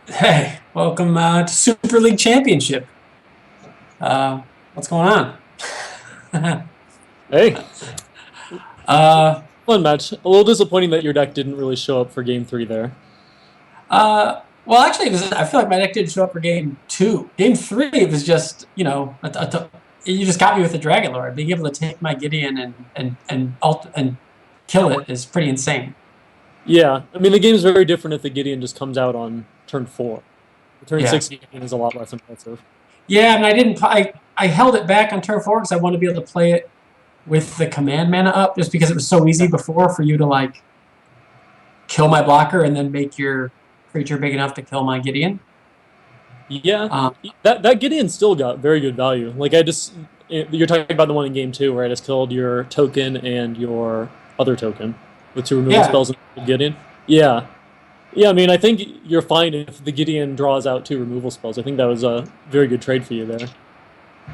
Hey, welcome to Super League Championship. What's going on? Hey, uh, fun match. A little disappointing that your deck didn't really show up for game three there. well, actually, I feel like my deck didn't show up for game two. Game three, it was just, you just got me with the Dragonlord. Being able to take my Gideon and kill it is pretty insane. Yeah, I mean the game is very different if the Gideon just comes out on turn four. The turn Yeah. six Gideon is a lot less impressive. Yeah, and I didn't. I held it back on turn four because I wanted to be able to play it with the command mana up, just because it was so easy before for you to like kill my blocker and then make your creature big enough to kill my Gideon. Yeah, Um, that Gideon still got very good value. Like you're talking about the one in game two where I just killed your token and your other token with two removal yeah, spells and Gideon. Yeah, yeah. I mean, I think you're fine if the Gideon draws out two removal spells. I think that was a very good trade for you there.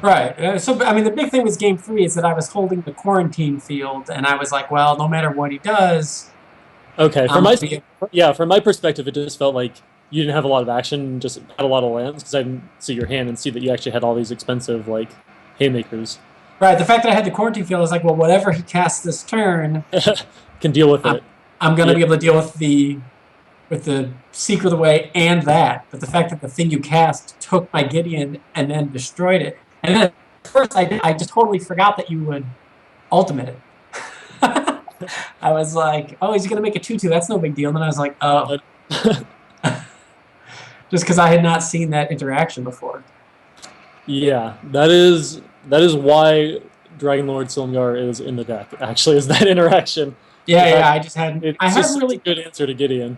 right. So, I mean, the big thing with game three is that I was holding the quarantine field, and I was like, well, no matter what he does, Okay, I'm gonna be from my perspective, it just felt like you didn't have a lot of action, just had a lot of lands because I didn't see your hand and see that you actually had all these expensive like haymakers. right. The fact that I had the quarantine field is like, well, whatever he casts this turn, Can deal with I'm it. I'm gonna Yeah, be able to deal with the Secret of the Way and that. But the fact that the thing you cast took my Gideon and then destroyed it, and then at first I just totally forgot that you would ultimate it. I was like, oh, he's gonna make a 2/2. That's no big deal. And then I was like, oh, but just because I had not seen that interaction before. yeah, that is why Dragonlord Silumgar is in the deck. Actually, is that interaction? The Yeah, yeah. fact I just hadn't. I it's just haven't such a really. good answer to Gideon.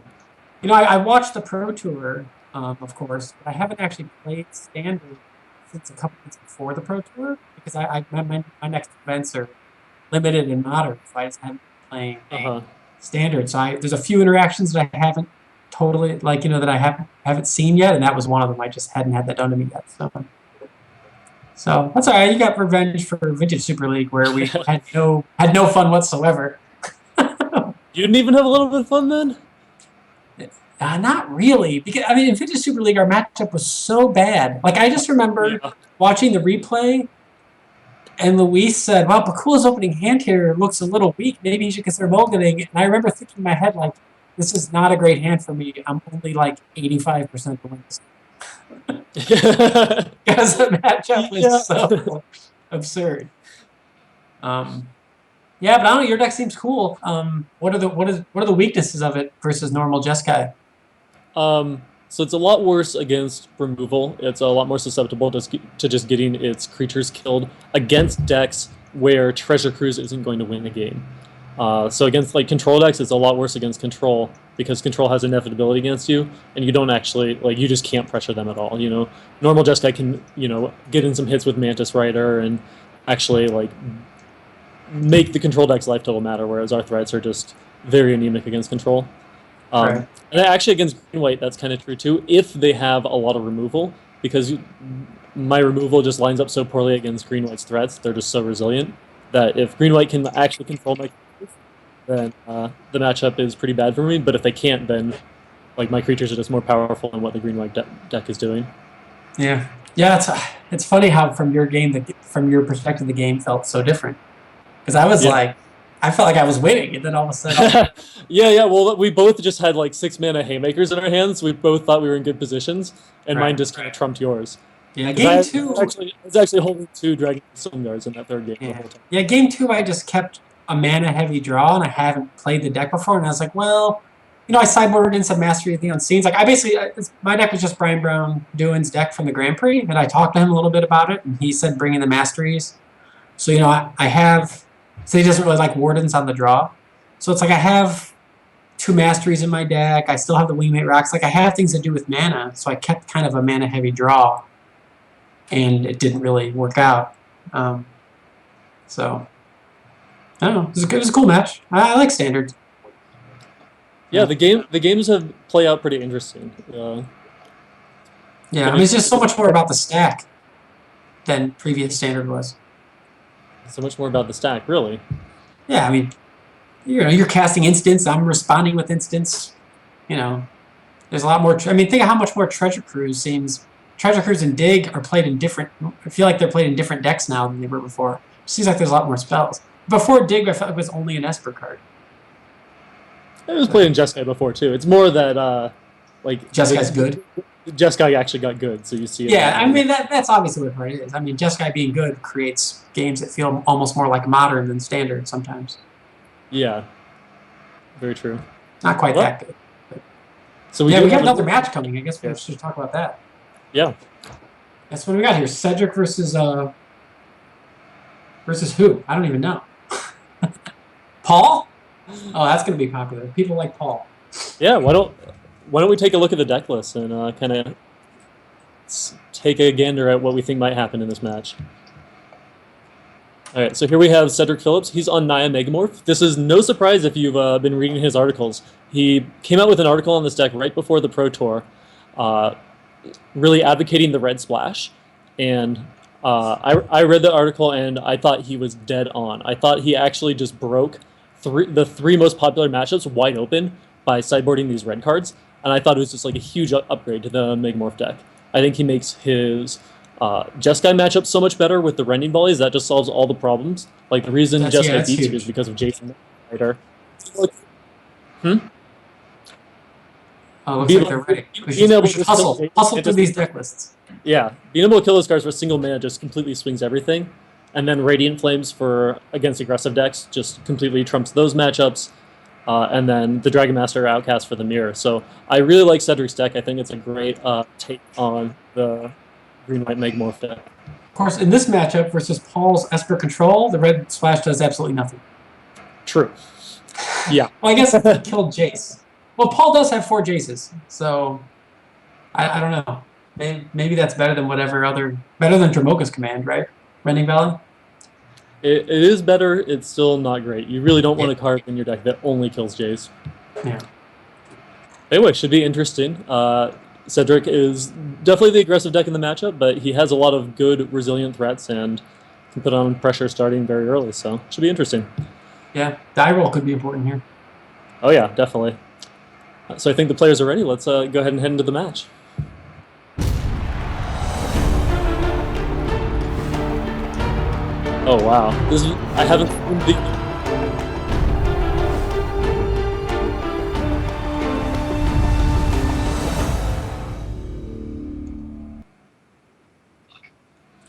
I watched the Pro Tour, of course, but I haven't actually played Standard since a couple months before the Pro Tour because my next events are limited and modern, so I just haven't been playing Uh huh. Standard. So there's a few interactions that I haven't totally that I haven't seen yet, and that was one of them. I just hadn't had that done to me yet. So that's all right. You got revenge for Vintage Super League, where we had no fun whatsoever. You didn't even have a little bit of fun then. Not really, because I mean, in Vintage Super League, our matchup was so bad. Like I just remember Yeah. watching the replay, and Luis said, "Well, Bakula's opening hand here looks a little weak. Maybe he should consider mulliganing." And I remember thinking in my head, like, "This is not a great hand for me. I'm only like 85% to win this because the matchup was Yeah. so absurd." Um, yeah, but I don't know. Your deck seems cool. What are the weaknesses of it versus normal Jeskai? So it's a lot worse against removal. It's a lot more susceptible to just getting its creatures killed against decks where Treasure Cruise isn't going to win the game. So against like control decks, it's a lot worse against control because control has inevitability against you, and you don't actually like you just can't pressure them at all. Normal Jeskai can get in some hits with Mantis Rider and actually like make the control deck's life total matter, whereas our threats are just very anemic against control. Right. And actually, against green white, that's kind of true too. If they have a lot of removal, because my removal just lines up so poorly against green white's threats, they're just so resilient that if green white can actually control my creatures, then the matchup is pretty bad for me. But if they can't, then like my creatures are just more powerful than what the green white deck is doing. Yeah. Yeah, it's funny how from your perspective the game felt so different. Because Yeah. I felt like I was winning, and then all of a sudden, Yeah, yeah. Well, we both just had like 6 mana haymakers in our hands. We both thought we were in good positions, and mine right? just kind of trumped yours. Yeah, Because game I was two. actually holding two Dragon Silumgars in that third game the Yeah, whole time. yeah, game two. I just kept a mana heavy draw, and I haven't played the deck before, and I was like, well, I sideboarded in some Mastery of the Unseen. Like I basically, my deck was just Brian Brown Doan's deck from the Grand Prix, and I talked to him a little bit about it, and he said bring in the Masteries. So I have. So he doesn't really like Wardens on the draw. So it's like I have two Masteries in my deck. I still have the Wingmate Rocks. Like I have things to do with mana, so I kept kind of a mana heavy draw, and it didn't really work out. Um, so I don't know. It was a cool match. I like standards. Yeah, the games have play out pretty interesting. Yeah, I mean Getting it's just so much more about the stack than previous standard was. so much more about the stack, really. Yeah, I mean you're casting instants. I'm responding with instants. You know, There's a lot more. I mean, think of how much more Treasure Cruise seems. Treasure Cruise and Dig are played in different. I feel like they're played in different decks now than they were before. It seems like there's a lot more spells. Before Dig, I felt like it was only an Esper card. It was played in Jeskai before too. It's more that like Jeskai's good. Jeskai actually got good, so you see it. Yeah, I mean that's obviously what it is. I mean, Jeskai being good creates games that feel almost more like modern than standard sometimes. Yeah, very true. Not quite that good. So we got another match coming. I guess we should talk about that. Yeah. That's what we got here. Cedric versus who? I don't even know. Paul? Oh, that's gonna be popular. People like Paul. Yeah. Why don't we take a look at the deck list and kind of take a gander at what we think might happen in this match. All right, so here we have Cedric Phillips. He's on Naya Megamorph. This is no surprise if you've been reading his articles. He came out with an article on this deck right before the Pro Tour, really advocating the red splash. And I read the article and I thought he was dead on. I thought he actually just broke the three most popular matchups wide open by sideboarding these red cards. And I thought it was just like a huge upgrade to the Megamorph deck. I think he makes his Jeskai matchup so much better with the Rending Volleys. That just solves all the problems. Like the reason Jeskai beats you is because of Jason Rider. Oh, looks like they're ready. We should hustle through these deck lists. Yeah, being able to kill those cards for a single mana just completely swings everything. And then Radiant Flames against aggressive decks just completely trumps those matchups. And then the Dragon Master Outcast for the mirror. So I really like Cedric's deck. I think it's a great take on the green-white Megamorph deck. Of course, in this matchup versus Paul's Esper Control, the red splash does absolutely nothing. True. Yeah. Well, I guess he killed Jace. Well, Paul does have 4 Jaces, so I don't know. Maybe that's better than better than Dramoka's command, right? Rending Valley? It is better. It's still not great. You really don't want a card in your deck that only kills Jace. Yeah. Anyway, should be interesting. Cedric is definitely the aggressive deck in the matchup, but he has a lot of good, resilient threats and can put on pressure starting very early, so should be interesting. Yeah, die roll could be important here. Oh yeah, definitely. So I think the players are ready. Let's go ahead and head into the match. Oh wow, I haven't seen the.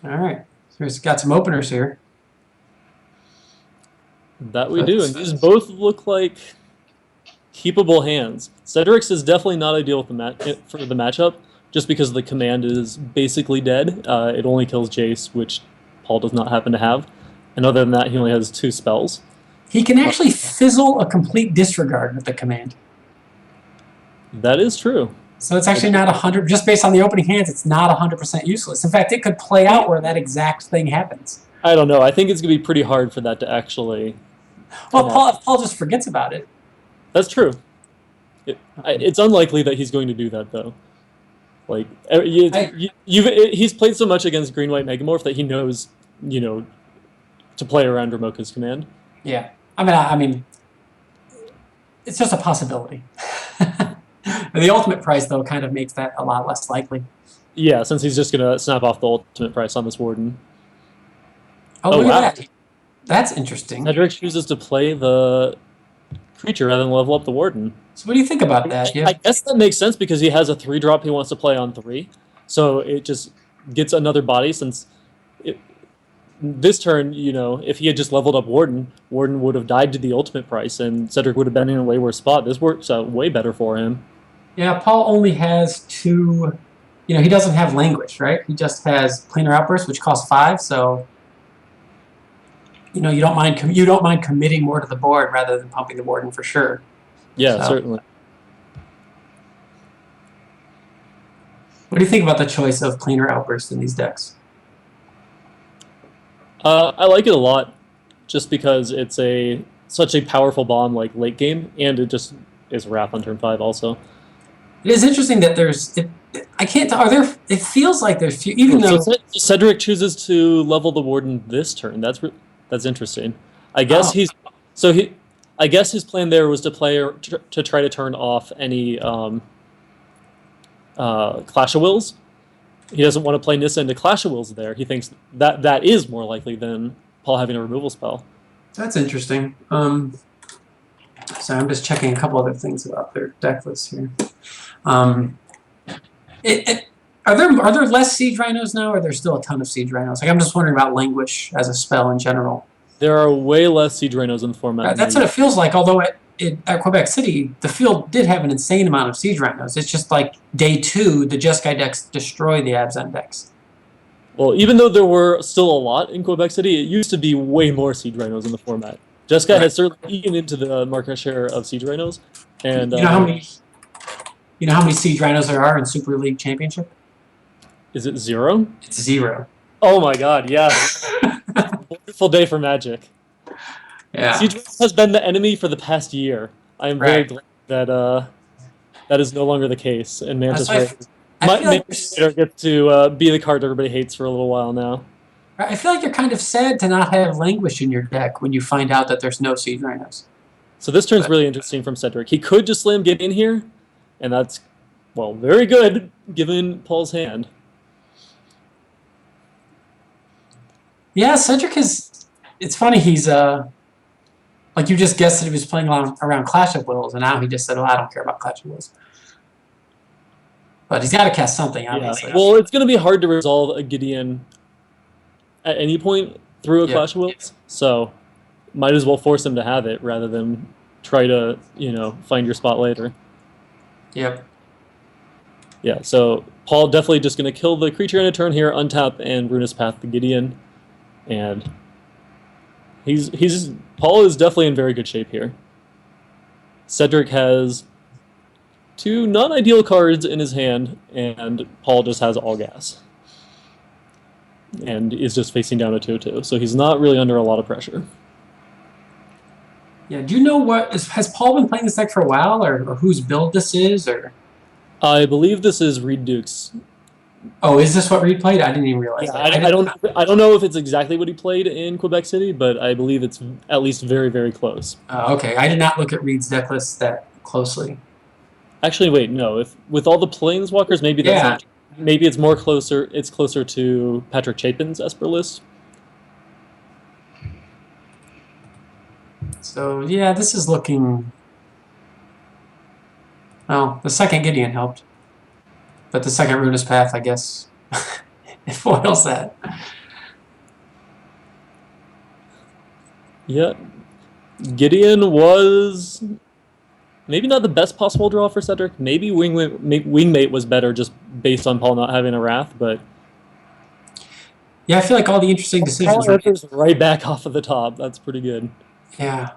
All right, so we've got some openers here. That we do, and these both look like keepable hands. Cedric's is definitely not ideal for the matchup, just because the command is basically dead. It only kills Jace, which Paul does not happen to have. And other than that, he only has 2 spells. He can actually fizzle a complete disregard with the command. That is true. So it's actually not 100, just based on the opening hands, it's not 100% useless. In fact, it could play out where that exact thing happens. I don't know. I think it's going to be pretty hard for that to actually... Well, Paul just forgets about it. That's true. It's unlikely that he's going to do that, though. Like, he's played so much against green-white Megamorph that he knows, to play around Dramoka's command. Yeah. I mean, it's just a possibility. The ultimate price, though, kind of makes that a lot less likely. Yeah, since he's just going to snap off the ultimate price on this Warden. Oh, look at that. That's interesting. Cedric chooses to play the creature rather than level up the Warden. So what do you think about that? I guess that makes sense because he has a 3-drop he wants to play on 3. So it just gets another body since... This turn, if he had just leveled up Warden would have died to the ultimate price, and Cedric would have been in a way worse spot. This works out way better for him. Yeah, Paul only has 2... he doesn't have Language, right? He just has Planar Outburst, which costs 5, so... you don't mind committing more to the board rather than pumping the Warden for sure. Yeah, certainly. What do you think about the choice of Planar Outburst in these decks? I like it a lot, just because it's such a powerful bomb like late game, and it just is Wrath on turn 5 also. It is interesting that I can't tell. It feels like there's few, even though Cedric chooses to level the Warden this turn. That's interesting. I guess I guess his plan there was to play to try to turn off any Clash of Wills. He doesn't want to play Nissa into Clash of Wills there. He thinks that is more likely than Paul having a removal spell. That's interesting. So I'm just checking a couple other things about their deck list here. Are there less Siege Rhinos now, or are there still a ton of Siege Rhinos? Like, I'm just wondering about Languish as a spell in general. There are way less Siege Rhinos in the format. That's what it feels like, although at Quebec City, the field did have an insane amount of Siege Rhinos. It's just like day 2, the Jeskai decks destroy the Abzan decks. Well, even though there were still a lot in Quebec City, it used to be way more Siege Rhinos in the format. Jeskai has certainly eaten into the market share of Siege Rhinos. And you know how many Siege Rhinos there are in Super League Championship? Is it 0? It's 0. Oh my god, yeah. Wonderful day for Magic. Yeah. Siege Rhinos has been the enemy for the past year. I am very glad that that is no longer the case. And Mantis Raider gets to be the card everybody hates for a little while now. I feel like you're kind of sad to not have Languish in your deck when you find out that there's no Siege Rhinos. So this turn's really interesting from Cedric. He could just slam Gideon here, and that's, well, very good given Paul's hand. Yeah, Cedric is... It's funny, he's... like, you just guessed that he was playing around Clash of Wills, and now he just said, well, I don't care about Clash of Wills. But he's got to cast something, obviously. Yeah. Well, it's going to be hard to resolve a Gideon at any point through a Clash of Wills, so might as well force him to have it rather than try to, find your spot later. Yep. Yeah, so Paul definitely just going to kill the creature in a turn here, untap and Ruinous Path the Gideon, and Paul is definitely in very good shape here. Cedric has 2 non-ideal cards in his hand, and Paul just has all gas. And is just facing down a 2/2, so he's not really under a lot of pressure. Yeah, do you know has Paul been playing this deck for a while, or whose build this is, or? I believe this is Reed Duke's. Oh, is this what Reed played? I didn't even realize that. I don't know if it's exactly what he played in Quebec City, but I believe it's at least very, very close. Okay, I did not look at Reed's deck list that closely. Actually, wait, no. With all the Planeswalkers, maybe that's not. Maybe it's more closer. It's closer to Patrick Chapin's Esper list. So yeah, this is looking. Well, the second Gideon helped, but the second Ruinous Path, I guess, it foils that. Yeah, Gideon was maybe not the best possible draw for Cedric. Maybe Wingmate was better just based on Paul not having a Wrath, but yeah, I feel like all the interesting decisions Paul enters right back off of the top. That's pretty good. Yeah.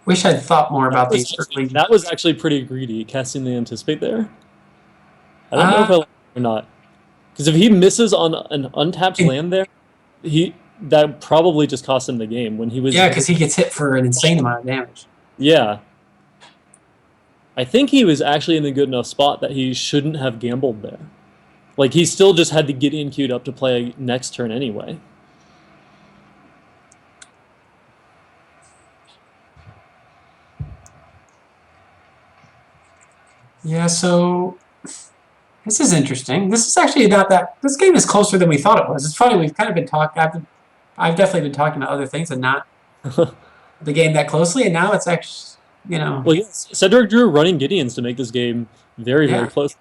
Wish I'd thought more about these early. That was actually pretty greedy, casting the Anticipate there. I don't know if I like it or not. Because if he misses on an untapped land there, that probably just cost him the game when he was. Yeah, because he gets hit for an insane amount of damage. Yeah. I think he was actually in a good enough spot that he shouldn't have gambled there. Like, he still just had the Gideon queued up to play next turn anyway. Yeah, so this is interesting. This is actually not that. This game is closer than we thought it was. It's funny, we've kind of been talking. I've definitely been talking about other things and not the game that closely, and now it's actually, Well, yes, Cedric drew running Gideons to make this game very, very close.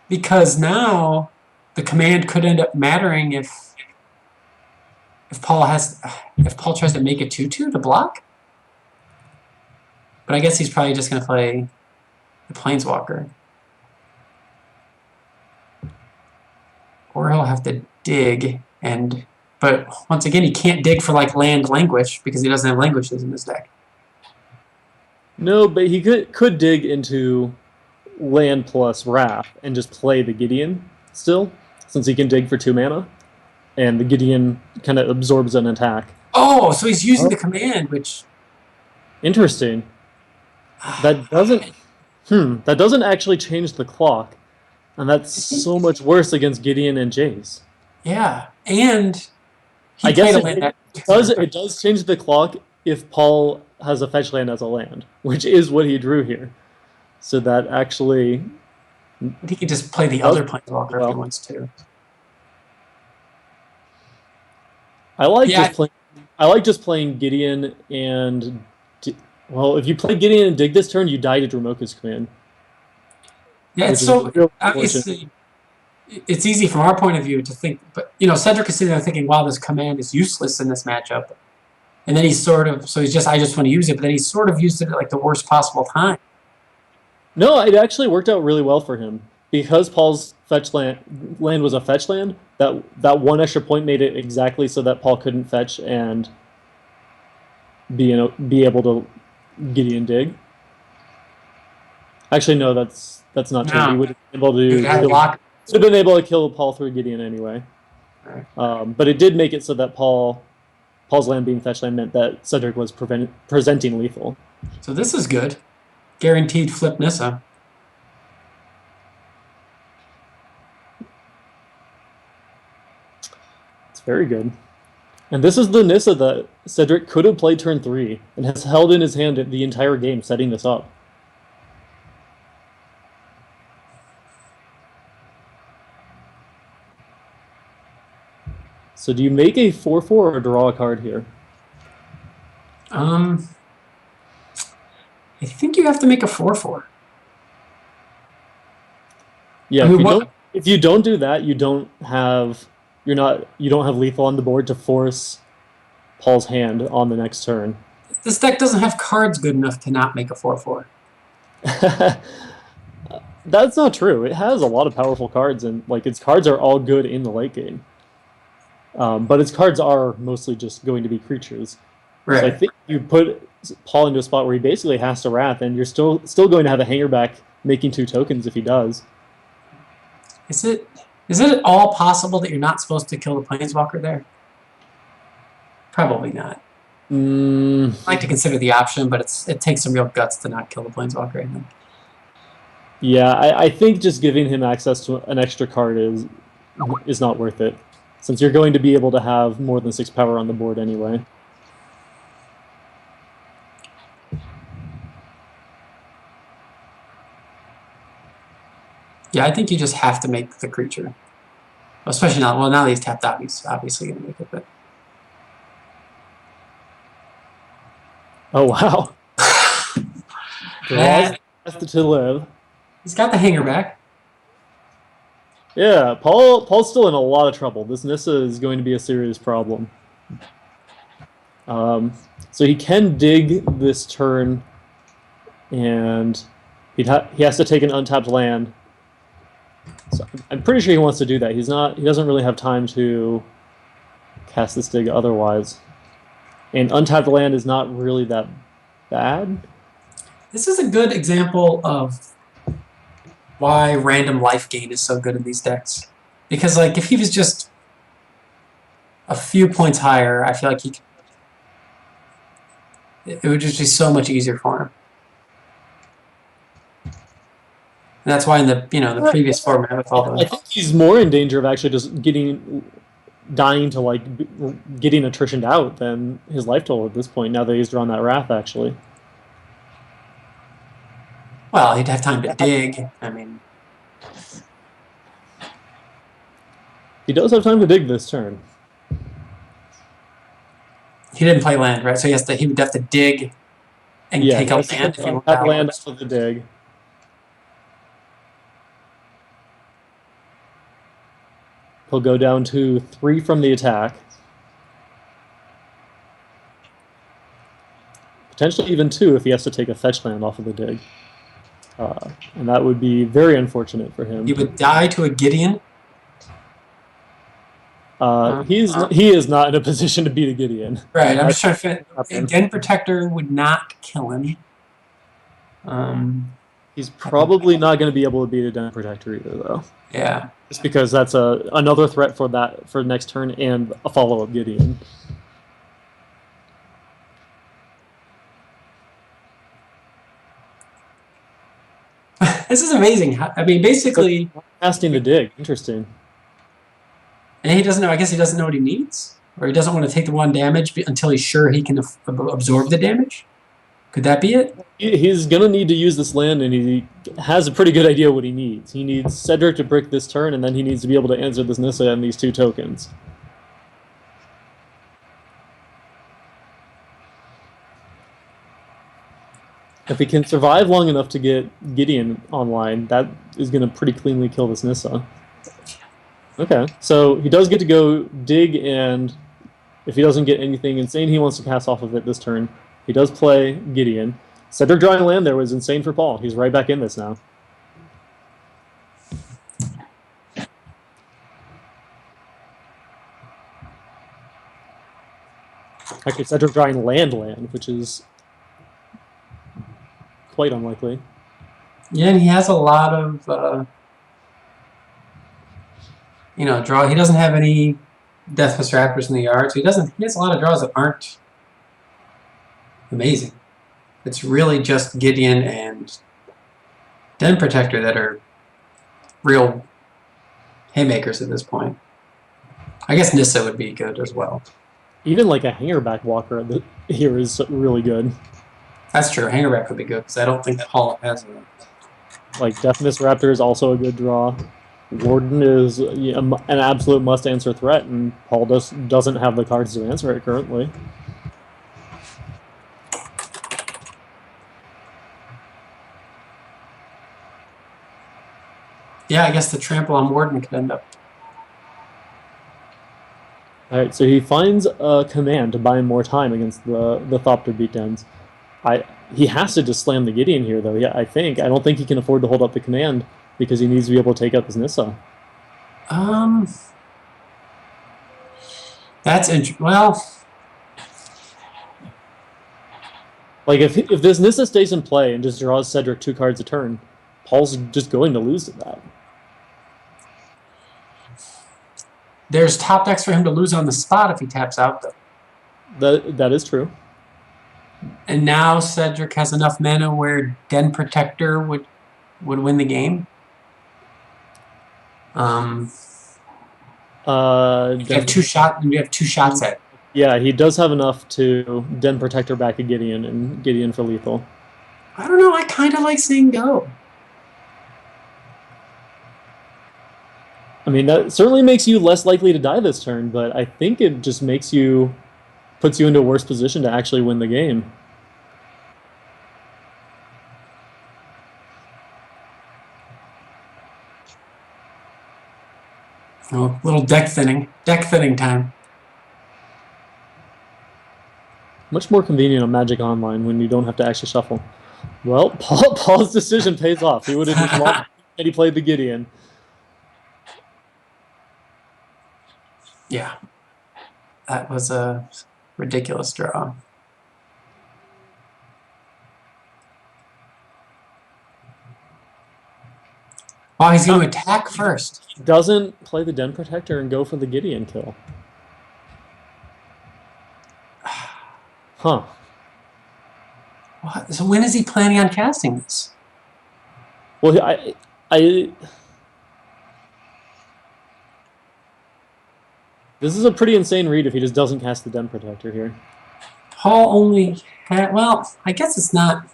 Because now the command could end up mattering if Paul tries to make a 2/2 to block. But I guess he's probably just going to play the Planeswalker. Or he'll have to dig, but once again, he can't dig for like land Languish because he doesn't have Languishes in his deck. No, but he could dig into land plus Wrath and just play the Gideon still, since he can dig for 2 mana, and the Gideon kind of absorbs an attack. Oh, so he's using the command, which... Interesting. That doesn't actually change the clock, and that's so much worse against Gideon and Jace. Yeah, and I guess it does change the clock if Paul has a fetch land as a land, which is what he drew here. So that actually... But he could just play the other Planeswalker if he wants to. I like just playing Gideon and... Well, if you play Gideon and dig this turn, you die to Dromoka's command. Yeah, it's so... Obviously, it's easy from our point of view to think... But, Cedric is sitting there thinking, wow, this command is useless in this matchup. And then he's sort of... So he's just, I just want to use it. But then he sort of used it at, like, the worst possible time. No, it actually worked out really well for him. Because Paul's fetch land was a fetch land, that one extra point made it exactly so that Paul couldn't fetch and be able to Gideon dig. Actually, no, that's not true. He would have been able to kill Paul through Gideon anyway. Right. But it did make it so that Paul's land being fetch land meant that Cedric was presenting lethal. So this is good. Guaranteed flip Nissa. Very good. And this is the Nissa that Cedric could have played turn 3 and has held in his hand the entire game setting this up. So do you make a 4/4 or draw a card here? I think you have to make a 4/4. Yeah, if you don't do that, you don't have lethal on the board to force Paul's hand on the next turn. This deck doesn't have cards good enough to not make a 4/4. That's not true. It has a lot of powerful cards, and its cards are all good in the late game. But its cards are mostly just going to be creatures. Right. So I think you put Paul into a spot where he basically has to Wrath, and you're still going to have a hanger back making 2 tokens if he does. Is it at all possible that you're not supposed to kill the Planeswalker there? Probably not. I like to consider the option, but it takes some real guts to not kill the Planeswalker, I think. Yeah, I think just giving him access to an extra card is not worth it, since you're going to be able to have more than 6 power on the board anyway. Yeah, I think you just have to make the creature. Especially now that he's tapped out, he's obviously going to make it. But oh, wow. To live. He's got the hanger back. Yeah, Paul's still in a lot of trouble. This Nissa is going to be a serious problem. So he can dig this turn, and he has to take an untapped land. So I'm pretty sure he wants to do that. He doesn't really have time to cast this dig otherwise. And untapped land is not really that bad. This is a good example of why random life gain is so good in these decks. Because if he was just a few points higher, I feel like it would just be so much easier for him. And that's why in the the previous format with all the... I think he's more in danger of actually just dying to getting attritioned out than his life total at this point, now that he's drawn that Wrath, actually. Well, he'd have time to dig. I mean... He does have time to dig this turn. He didn't play land, right? So he would have to dig and take out land if he went out. Land for the dig. He'll go down to 3 from the attack. Potentially even 2 if he has to take a fetch land off of the dig. And that would be very unfortunate for him. He would die to a Gideon? He is not in a position to beat a Gideon. Right, I'm just trying to fit. Den Protector would not kill him. He's probably not going to be able to beat a Den Protector either, though. Yeah. Just because that's another threat for next turn and a follow-up Gideon. This is amazing. I mean, basically... Casting the dig. Interesting. And he doesn't know... I guess he doesn't know what he needs? Or he doesn't want to take the 1 damage until he's sure he can absorb the damage? Could that be it? He's going to need to use this land, and he has a pretty good idea what he needs. He needs Cedric to brick this turn, and then he needs to be able to answer this Nissa and these 2 tokens. If he can survive long enough to get Gideon online, that is going to pretty cleanly kill this Nissa. Okay, so he does get to go dig, and if he doesn't get anything insane he wants to cast off of it this turn, he does play Gideon. Cedric drawing land there was insane for Paul. He's right back in this now. Actually, Cedric drawing land, which is quite unlikely. Yeah, and he has a lot of, draw. He doesn't have any Deathless Raptors in the yard, so he has a lot of draws that aren't amazing. It's really just Gideon and Den Protector that are real haymakers at this point. I guess Nissa would be good as well. Even like a Hangerback Walker here is really good. That's true. Hangerback would be good because I don't think that Paul has it. Like Deathless Raptor is also a good draw. Warden is an absolute must-answer threat, and Paul doesn't have the cards to answer it currently. Yeah, I guess the trample on Warden could end up. Alright, so he finds a command to buy him more time against the Thopter beatdowns. He has to just slam the Gideon here, though. Yeah, I don't think he can afford to hold up the command because he needs to be able to take out this Nissa. That's interesting. Well, like if this Nissa stays in play and just draws Cedric 2 cards a turn, Paul's just going to lose to that. There's top decks for him to lose on the spot if he taps out, though. That is true. And now Cedric has enough mana where Den Protector would win the game. We have 2 shots at it. Yeah, he does have enough to Den Protector back a Gideon and Gideon for lethal. I don't know. I kind of like seeing go. I mean, that certainly makes you less likely to die this turn, but I think it just puts you into a worse position to actually win the game. Oh, little deck thinning time. Much more convenient on Magic Online when you don't have to actually shuffle. Well, Paul's decision pays off. He would have just lost and he played the Gideon. Yeah, that was a ridiculous draw. Wow, he's going to attack first. Doesn't play the Den Protector and go for the Gideon kill. Huh. What? So when is he planning on casting this? Well, this is a pretty insane read if he just doesn't cast the Den Protector here. Paul only had, well, I guess it's not.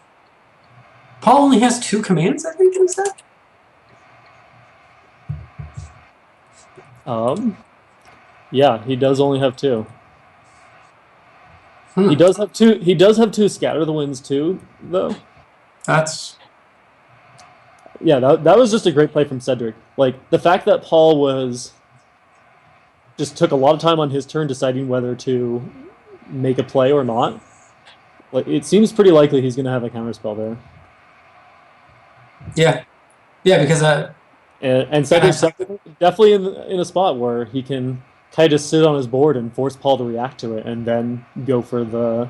Paul only has 2 commands, I think, in his deck. Yeah, he does only have 2. Hmm. He does have 2. He does have 2 Scatter the Winds too, though. That's. Yeah, that was just a great play from Cedric. Like the fact that Paul just took a lot of time on his turn deciding whether to make a play or not. Like it seems pretty likely he's going to have a counterspell there. Yeah, because and Cedric's definitely in a spot where he can kind of just sit on his board and force Paul to react to it, and then go for the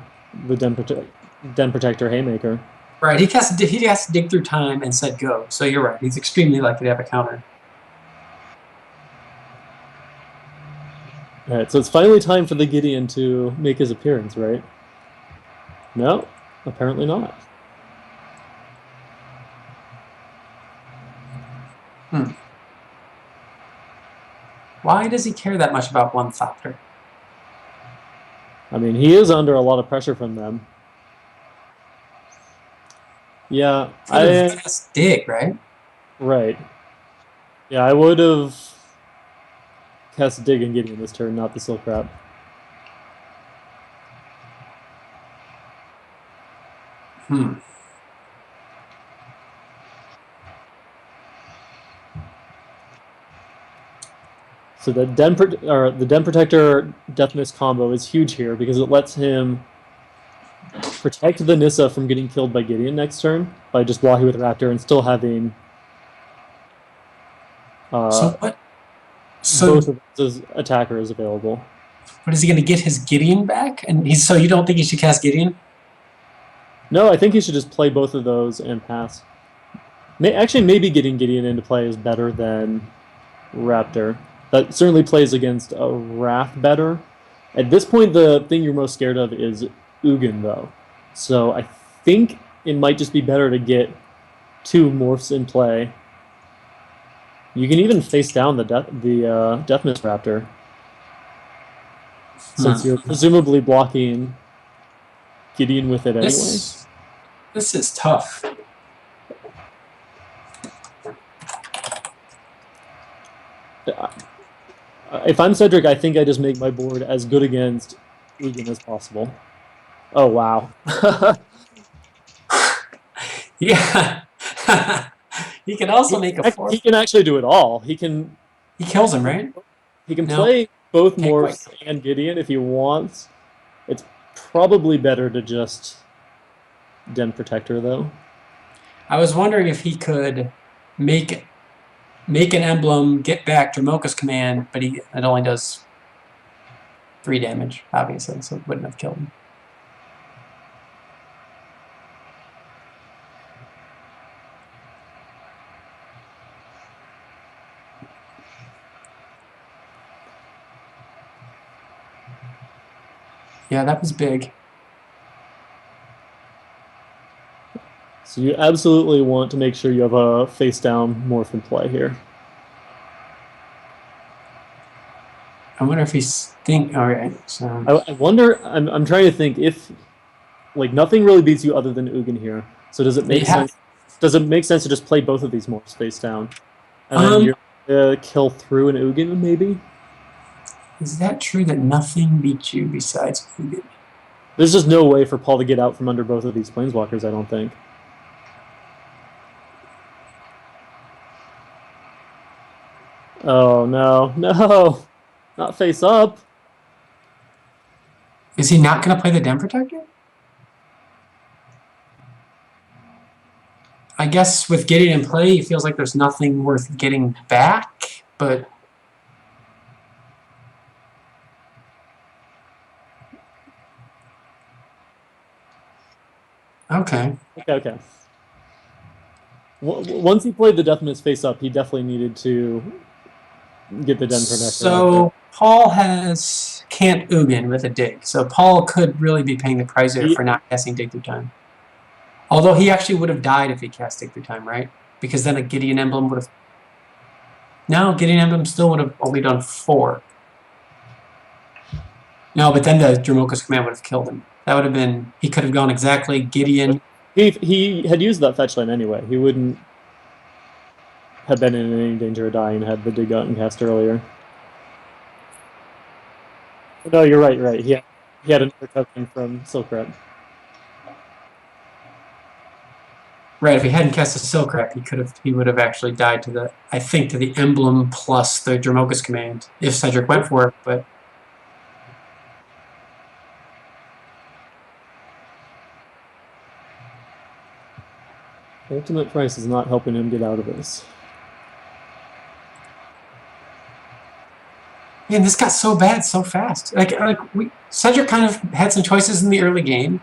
Den Protector Haymaker. Right, he has to dig through time and set go. So you're right. He's extremely likely to have a counter. All right, so it's finally time for the Gideon to make his appearance, right? No, apparently not. Why does he care that much about 1 Thopter? I mean, he is under a lot of pressure from them. Yeah, That's dig, right? right. Yeah, I would have cast Dig and Gideon this turn, not the Silk Wrap. Hmm. So the Den Protector Death Mist combo is huge here because it lets him protect the Nissa from getting killed by Gideon next turn by just blocking with Raptor and still having So uh, what? both So of those attackers available. what is he going to get his Gideon back? And he's so you don't think he should cast Gideon? No, I think he should just play both of those and pass. Actually, maybe getting Gideon into play is better than Raptor. That certainly plays against a Wrath better. At this point, the thing you're most scared of is Ugin, though. So I think it might just be better to get two morphs in play. You can even face down the Death Mist Raptor, since you're presumably blocking Gideon with it anyway. This is tough. If I'm Cedric, I think I just make my board as good against Ugin as possible. Oh, wow. Yeah. He can also make a fourth. He can actually do it all. He kills him, right? He can play both Morphs and Gideon if he wants. It's probably better to just Den Protector, though. I was wondering if he could make an emblem, get back Dramoka's command, but it only does 3 damage, obviously, so it wouldn't have killed him. Yeah, that was big. So you absolutely want to make sure you have a face-down morph in play here. I wonder if he's all right. So I wonder. I'm trying to think if nothing really beats you other than Ugin here. So does it make sense? Does it make sense to just play both of these morphs face down, and then you're gonna kill through an Ugin maybe? Is that true that nothing beats you besides Ugin? There's just no way for Paul to get out from under both of these planeswalkers, I don't think. Oh no, no, not face up. Is he not going to play the Den Protector? I guess with Gideon in play, he feels like there's nothing worth getting back, but okay. Once he played the Death Mist face up, he definitely needed to get the Den Protector. So Paul can't Ugin with a dig. So Paul could really be paying the price there for not casting Dig Through Time. Although he actually would have died if he cast Dig Through Time, right? Because then a Gideon Emblem would have... No, Gideon Emblem still would have only done 4. No, but then the Dramoka's command would have killed him. That would have been... He could have gone exactly Gideon... He had used that fetch line anyway. He wouldn't have been in any danger of dying had the Dig gotten cast earlier. No, you're right. He had another token from Silk Wrap. Right, if he hadn't cast a Silk Wrap, he would have actually died to the emblem plus the Dramoka's command if Cedric went for it, but Ultimate Price is not helping him get out of this. Man, this got so bad so fast. Cedric kind of had some choices in the early game,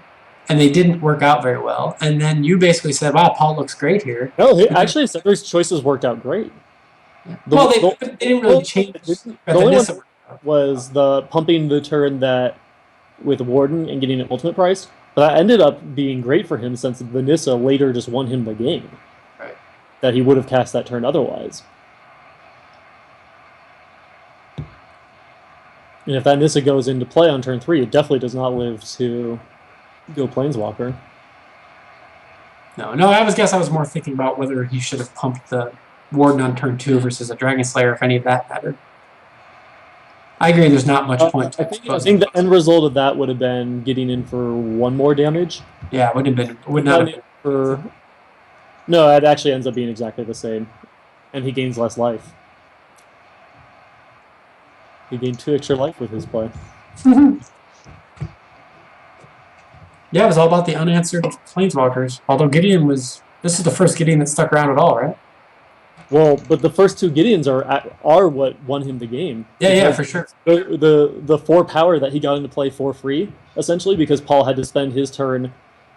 and they didn't work out very well. And then you basically said, "Wow, Paul looks great here." No, actually, Cedric's choices worked out great. Yeah. They didn't really change. The only one was the pumping the turn that with Warden and getting an ultimate price. But that ended up being great for him since the Nissa later just won him the game. Right. That he would have cast that turn otherwise. And if that Nissa goes into play on turn 3, it definitely does not live to go Planeswalker. No, I was more thinking about whether he should have pumped the Warden on turn 2 versus a Dragon Slayer, if any of that mattered. I agree there's not much point to I think the end result of that would have been getting in for 1 more damage. Yeah, it would not have been. For... No, it actually ends up being exactly the same. And he gains less life. He gained 2 extra life with his play. Yeah, it was all about the unanswered Planeswalkers. Although Gideon was... This is the first Gideon that stuck around at all, right? Well, but the first 2 Gideons are what won him the game. Yeah, for sure. The 4 power that he got into play for free, essentially, because Paul had to spend his turn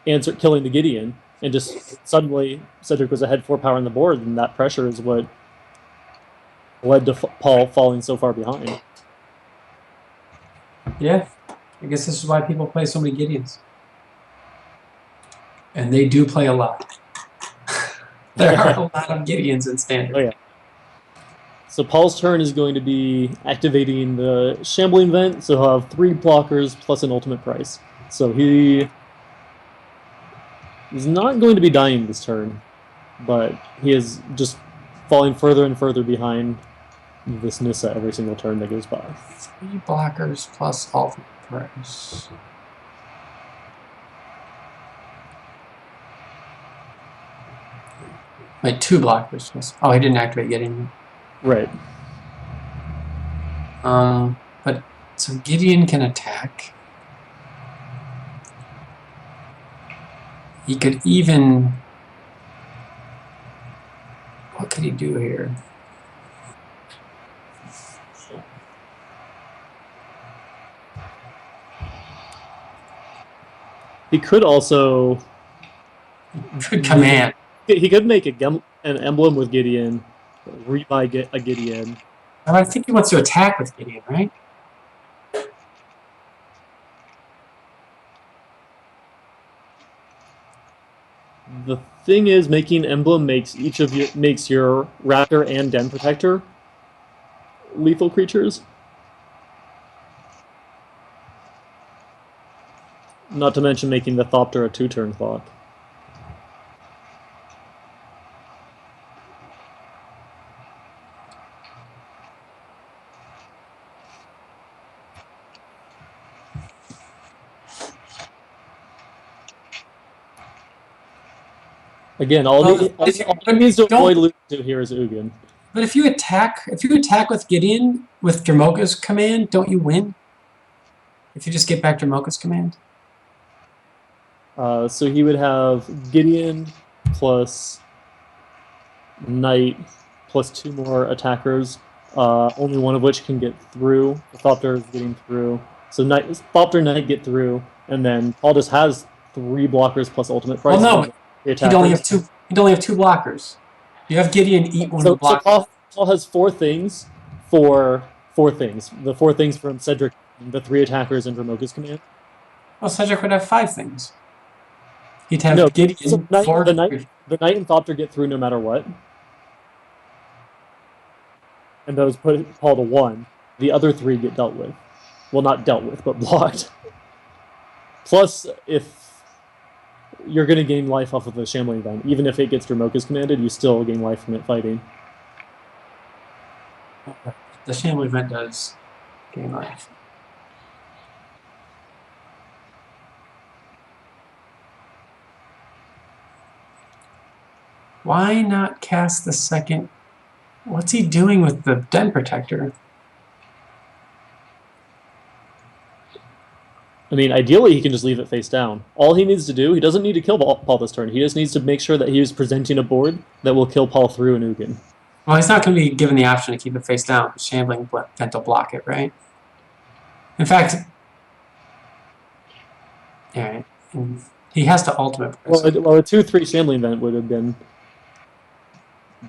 killing the Gideon, and just suddenly Cedric was ahead 4 power on the board, and that pressure is what led to Paul falling so far behind. Yeah, I guess this is why people play so many Gideons. And they do play a lot. There are a lot of Gideons in Standard. Oh, yeah. So Paul's turn is going to be activating the Shambling Vent, so he'll have 3 blockers plus an ultimate price. So he is not going to be dying this turn, but he is just falling further and further behind this Nissa every single turn that goes by. 3 blockers plus ultimate price. Wait, 2 blockers. Oh, he didn't activate Gideon. Right. But so Gideon can attack. He could even... What could he do here? He could also... Could command. He could make an emblem with Gideon, rebuy a Gideon. I think he wants to attack with Gideon, right? The thing is, making emblem makes your Raptor and Den Protector lethal creatures. Not to mention making the Thopter a 2-turn clock. Again, all it needs to avoid losing to here is Ugin. But if you attack with Gideon with Dramoka's command, don't you win? If you just get back Dramoka's command. So he would have Gideon plus Knight plus 2 more attackers, only one of which can get through. The Thopter is getting through. So Thopter, Knight get through, and then Paul just has 3 blockers plus ultimate price. Well, no, he'd only have 2. He'd only have 2 blockers. You have Gideon eat one of the blockers. So Paul has 4 things for 4 things. The 4 things from Cedric, the 3 attackers, and Dramoka's command. Well, Cedric would have 5 things. He'd have Gideon. So the Knight and Thopter get through no matter what. And those put Paul to 1. The other 3 get dealt with. Well, not dealt with, but blocked. Plus, if you're going to gain life off of the Shambling Vent, even if it gets Dramoka's commanded, you still gain life from it fighting. The Shambling Vent does gain life. Why not cast the second? What's he doing with the Den Protector? I mean, ideally, he can just leave it face down. All he needs to do, he doesn't need to kill Paul this turn. He just needs to make sure that he is presenting a board that will kill Paul through an Ugin. Well, he's not going to be given the option to keep it face down. Shambling Vent will block it, right? In fact, yeah, he has to ultimate. Well, a 2/3 Shambling Vent would have been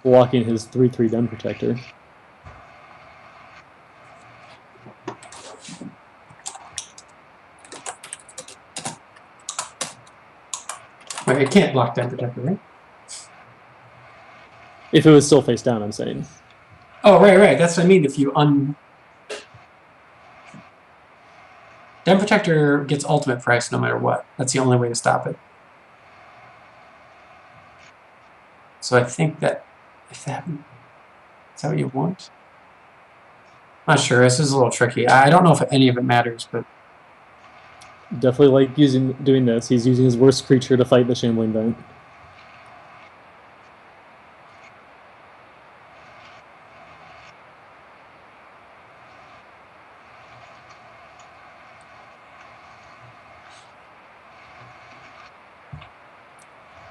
blocking his 3/3 Den Protector. Wait, it can't block Den Protector, right? If it was still face down, I'm saying. Oh, right. That's what I mean. If you Den Protector gets ultimate price no matter what. That's the only way to stop it. So I think that if that is that what you want? Not sure. This is a little tricky. I don't know if any of it matters, but Definitely like doing this. He's using his worst creature to fight the Shambling Vent.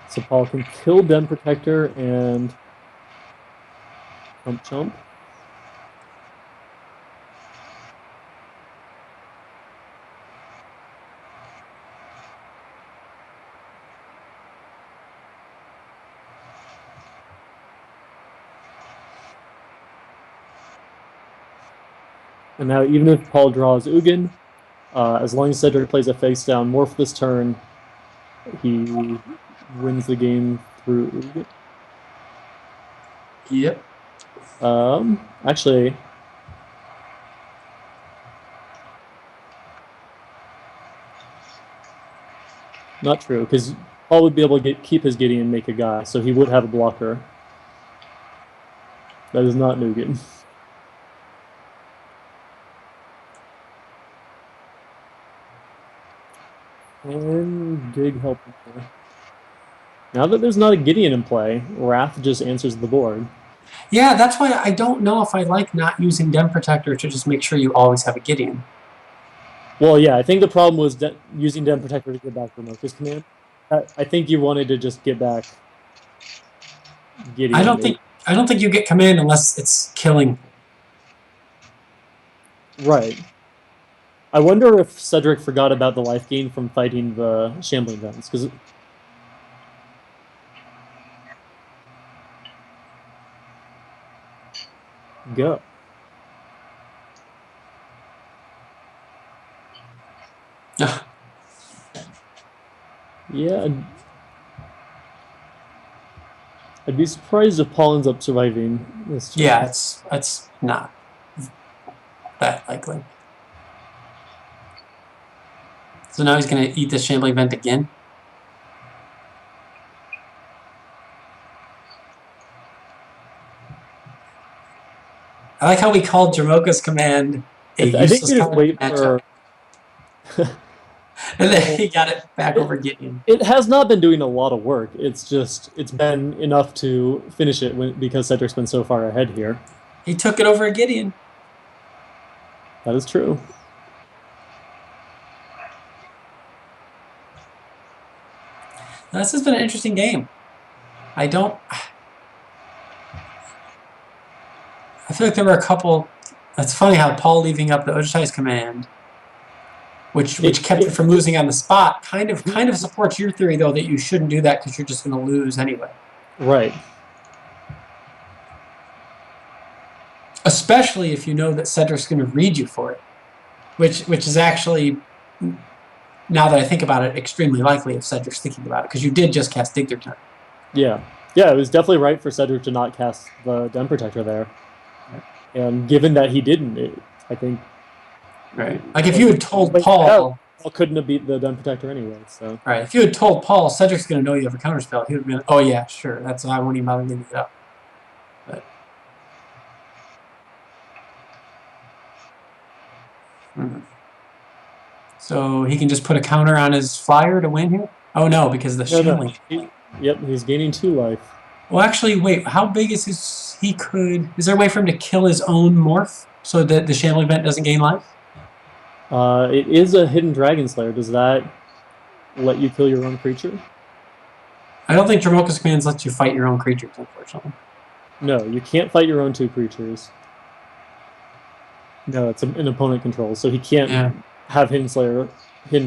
So Paul can kill Den Protector and chump. And now even if Paul draws Ugin, as long as Cedric plays a face down morph this turn, he wins the game through Ugin. yep. Actually, not true, because Paul would be able to keep his Gideon and make a guy, so he would have a blocker. That is not Ugin. And big help there. Now that there's not a Gideon in play, Wrath just answers the board. Yeah, that's why I don't know if I like not using Den Protector to just make sure you always have a Gideon. Well, yeah, I think the problem was using Den Protector to get back Remoker's command. I think you wanted to just get back Gideon. I don't think you get command unless it's killing. Right. I wonder if Cedric forgot about the life gain from fighting the Shambling Vents, because go. Yeah. I'd be surprised if Paul ends up surviving this turn. Yeah, it's not that likely. So now he's going to eat the Shambling Vent again. I like how we called Jamoka's command a I think useless you just wait matchup. And then he got it back over Gideon. It has not been doing a lot of work. It's been enough to finish it because Cedric's been so far ahead here. He took it over a Gideon. That is true. Now, this has been an interesting game. I feel like there were a couple. It's funny how Paul leaving up the Ojutai's command, which kept it from losing on the spot, kind of supports your theory though that you shouldn't do that because you're just going to lose anyway. Right. Especially if you know that Cedric's going to read you for it, which is actually, now that I think about it, extremely likely if Cedric's thinking about it because you did just cast Dig Through Time. Yeah. Yeah, it was definitely right for Cedric to not cast the Den Protector there. And given that he didn't, I think... Right. Like if you had told Paul... Paul couldn't have beat the Den Protector anyway, so... Right. If you had told Paul, Cedric's going to know you have a counterspell, he would have been, oh yeah, sure, I won't even bother leaving it up. But... So he can just put a counter on his flyer to win here? Oh no, because the Shambling... Yep, he's gaining 2 life. Well, actually, wait. How big is his? Is there a way for him to kill his own morph so that the Shambling Vent doesn't gain life? It is a hidden Dragon Slayer. Does that let you kill your own creature? I don't think Dramoka's commands lets you fight your own creatures, unfortunately. No, you can't fight your own 2 creatures. No, it's an opponent control, so he can't have Hidden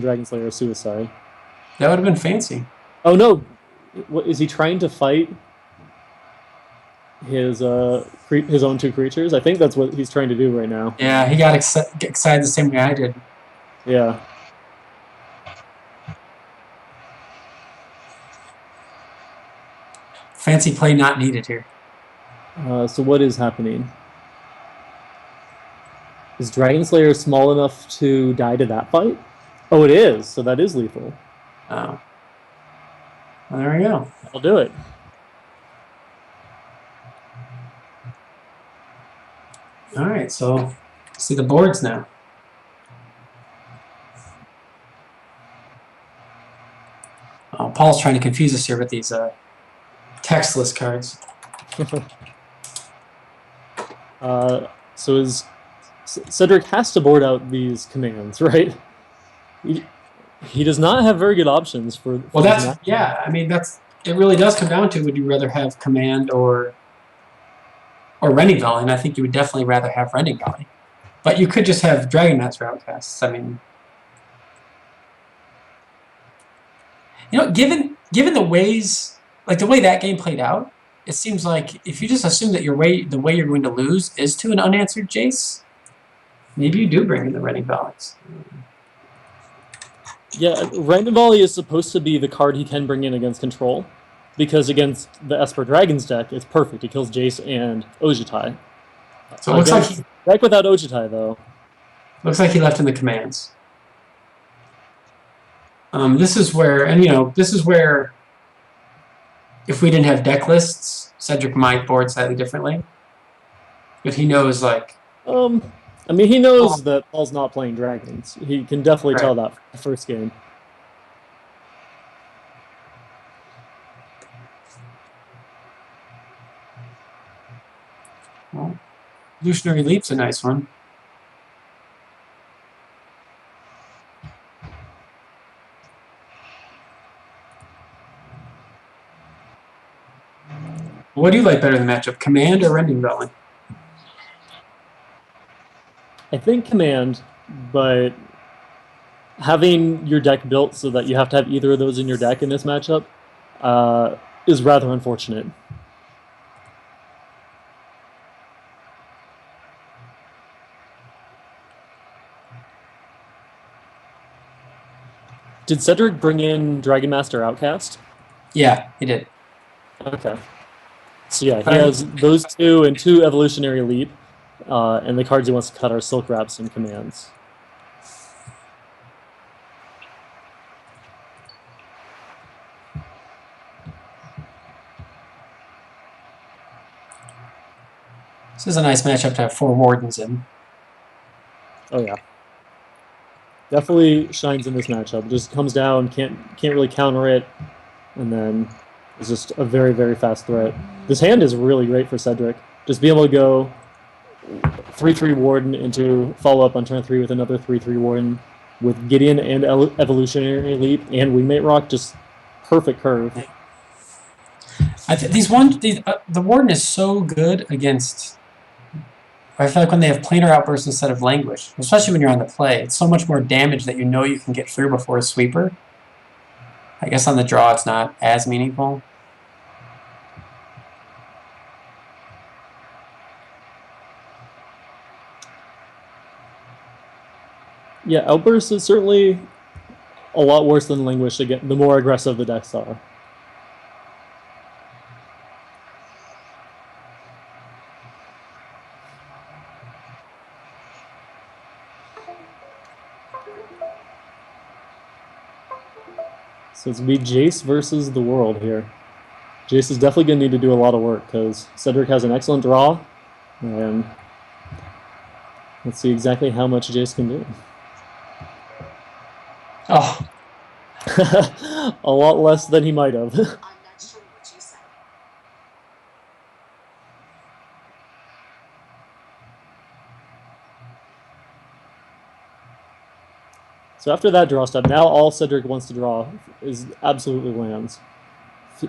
Dragon Slayer suicide. That would have been fancy. Oh no! What, is he trying to fight his own 2 creatures? I think that's what he's trying to do right now. Yeah, he got excited the same way I did. Yeah. Fancy play not needed here. So what is happening? Is Dragon Slayer small enough to die to that fight? Oh, it is. So that is lethal. Oh. Well, there we go. I'll do it. All right, so see the boards now. Oh, Paul's trying to confuse us here with these textless cards. So Cedric has to board out these commands, right? He does not have very good options for Well, this that's yeah. I mean, it really does come down to would you rather have command or Rending Valley? And I think you would definitely rather have Rending Valley. But you could just have Dragon Master Outcasts. I mean, you know, given the ways, like the way that game played out, it seems like if you just assume that the way you're going to lose is to an unanswered Jace, maybe you do bring in the Rending Valleys. Yeah, Random Volley is supposed to be the card he can bring in against control, because against the Esper Dragons deck, it's perfect. It kills Jace and Ojutai. So it looks like deck without Ojutai, though. Looks like he left in the commands. This is where, and you know, this is where if we didn't have deck lists, Cedric might board slightly differently. But he knows, like... I mean, he knows that Paul's not playing Dragons. He can definitely tell that from the first game. Well, Illusionary Leap's a nice one. What do you like better in the matchup, Command or Rending Valley? I think Command, but having your deck built so that you have to have either of those in your deck in this matchup is rather unfortunate. Did Cedric bring in Dragon Master Outcast? Yeah, he did. Okay. So yeah, he has those two and 2 Evolutionary Leap, and the cards he wants to cut are Silk Wraps and Commands. This is a nice matchup to have 4 Wardens in. Oh yeah. Definitely shines in this matchup. Just comes down, can't really counter it, and then it's just a very, very fast threat. This hand is really great for Cedric. Just being able to go 3/3 Warden into follow-up on turn 3 with another 3/3 Warden with Gideon and Evolutionary Leap and Wingmate Rock, just perfect curve. The Warden is so good against... I feel like when they have planar outbursts instead of languish, especially when you're on the play, it's so much more damage that you know you can get through before a sweeper. I guess on the draw it's not as meaningful. Yeah, Outburst is certainly a lot worse than Languish, again, the more aggressive the decks are. So it's going to be Jace versus the world here. Jace is definitely going to need to do a lot of work because Cedric has an excellent draw. And let's see exactly how much Jace can do. Oh. A lot less than he might have. I'm not sure what you said. So after that draw step, now all Cedric wants to draw is absolutely lands.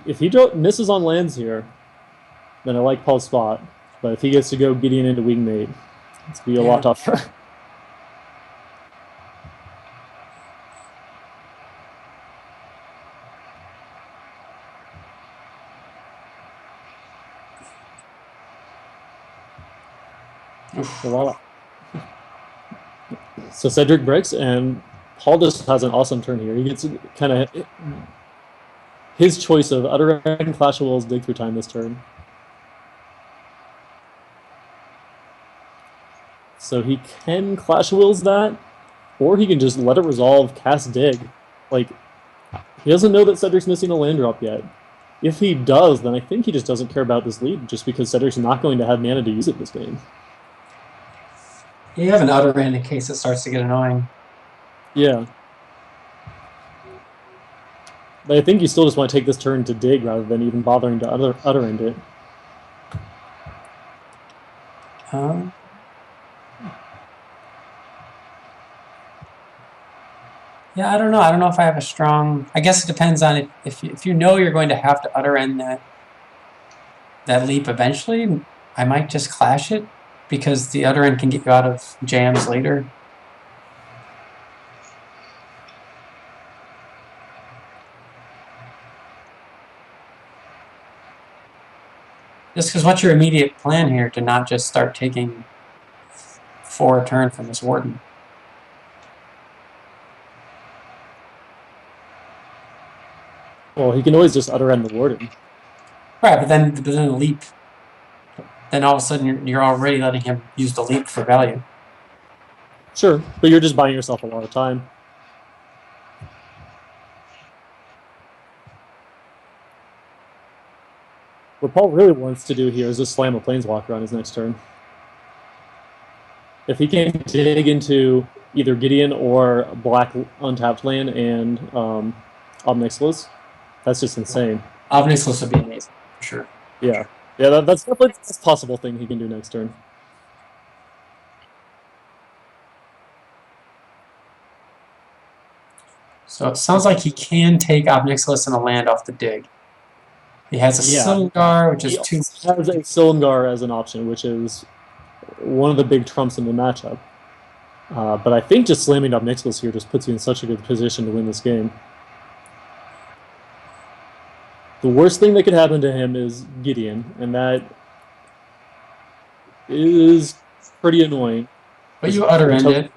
If he misses on lands here, then I like Paul's spot. But if he gets to go Gideon into Wingmate, it's going to be a lot tougher. Voila. So Cedric breaks, and Paul just has an awesome turn here. He gets kind of his choice of Utter Dragon, Clash of Wills, Dig Through Time this turn. So he can Clash of Wills that, or he can just let it resolve, cast Dig. Like, he doesn't know that Cedric's missing a land drop yet. If he does, then I think he just doesn't care about this lead, just because Cedric's not going to have mana to use it this game. You have an outer end in case it starts to get annoying. Yeah. But I think you still just want to take this turn to dig rather than even bothering to other end it. Yeah, I don't know. I don't know if I have a strong. I guess it depends on if you know you're going to have to utter end that leap eventually. I might just clash it because the utter end can get you out of jams later. Just because what's your immediate plan here to not just start taking 4 a turn from this warden? Well, he can always just utter end the warden. Right, but then the leap. Then all of a sudden you're already letting him use the leap for value. Sure, but you're just buying yourself a lot of time. What Paul really wants to do here is just slam a Planeswalker on his next turn. If he can dig into either Gideon or black untapped land and Obnixilis, that's just insane. Obnixilis would be amazing, for sure. Yeah. Yeah, that's definitely the best possible thing he can do next turn. So it sounds like he can take Obnixilis and a land off the dig. He has a Silumgar, which is 2. He has a Silumgar as an option, which is one of the big trumps in the matchup. But I think just slamming Obnixilis here just puts you in such a good position to win this game. The worst thing that could happen to him is Gideon, and that is pretty annoying. But you utter end it.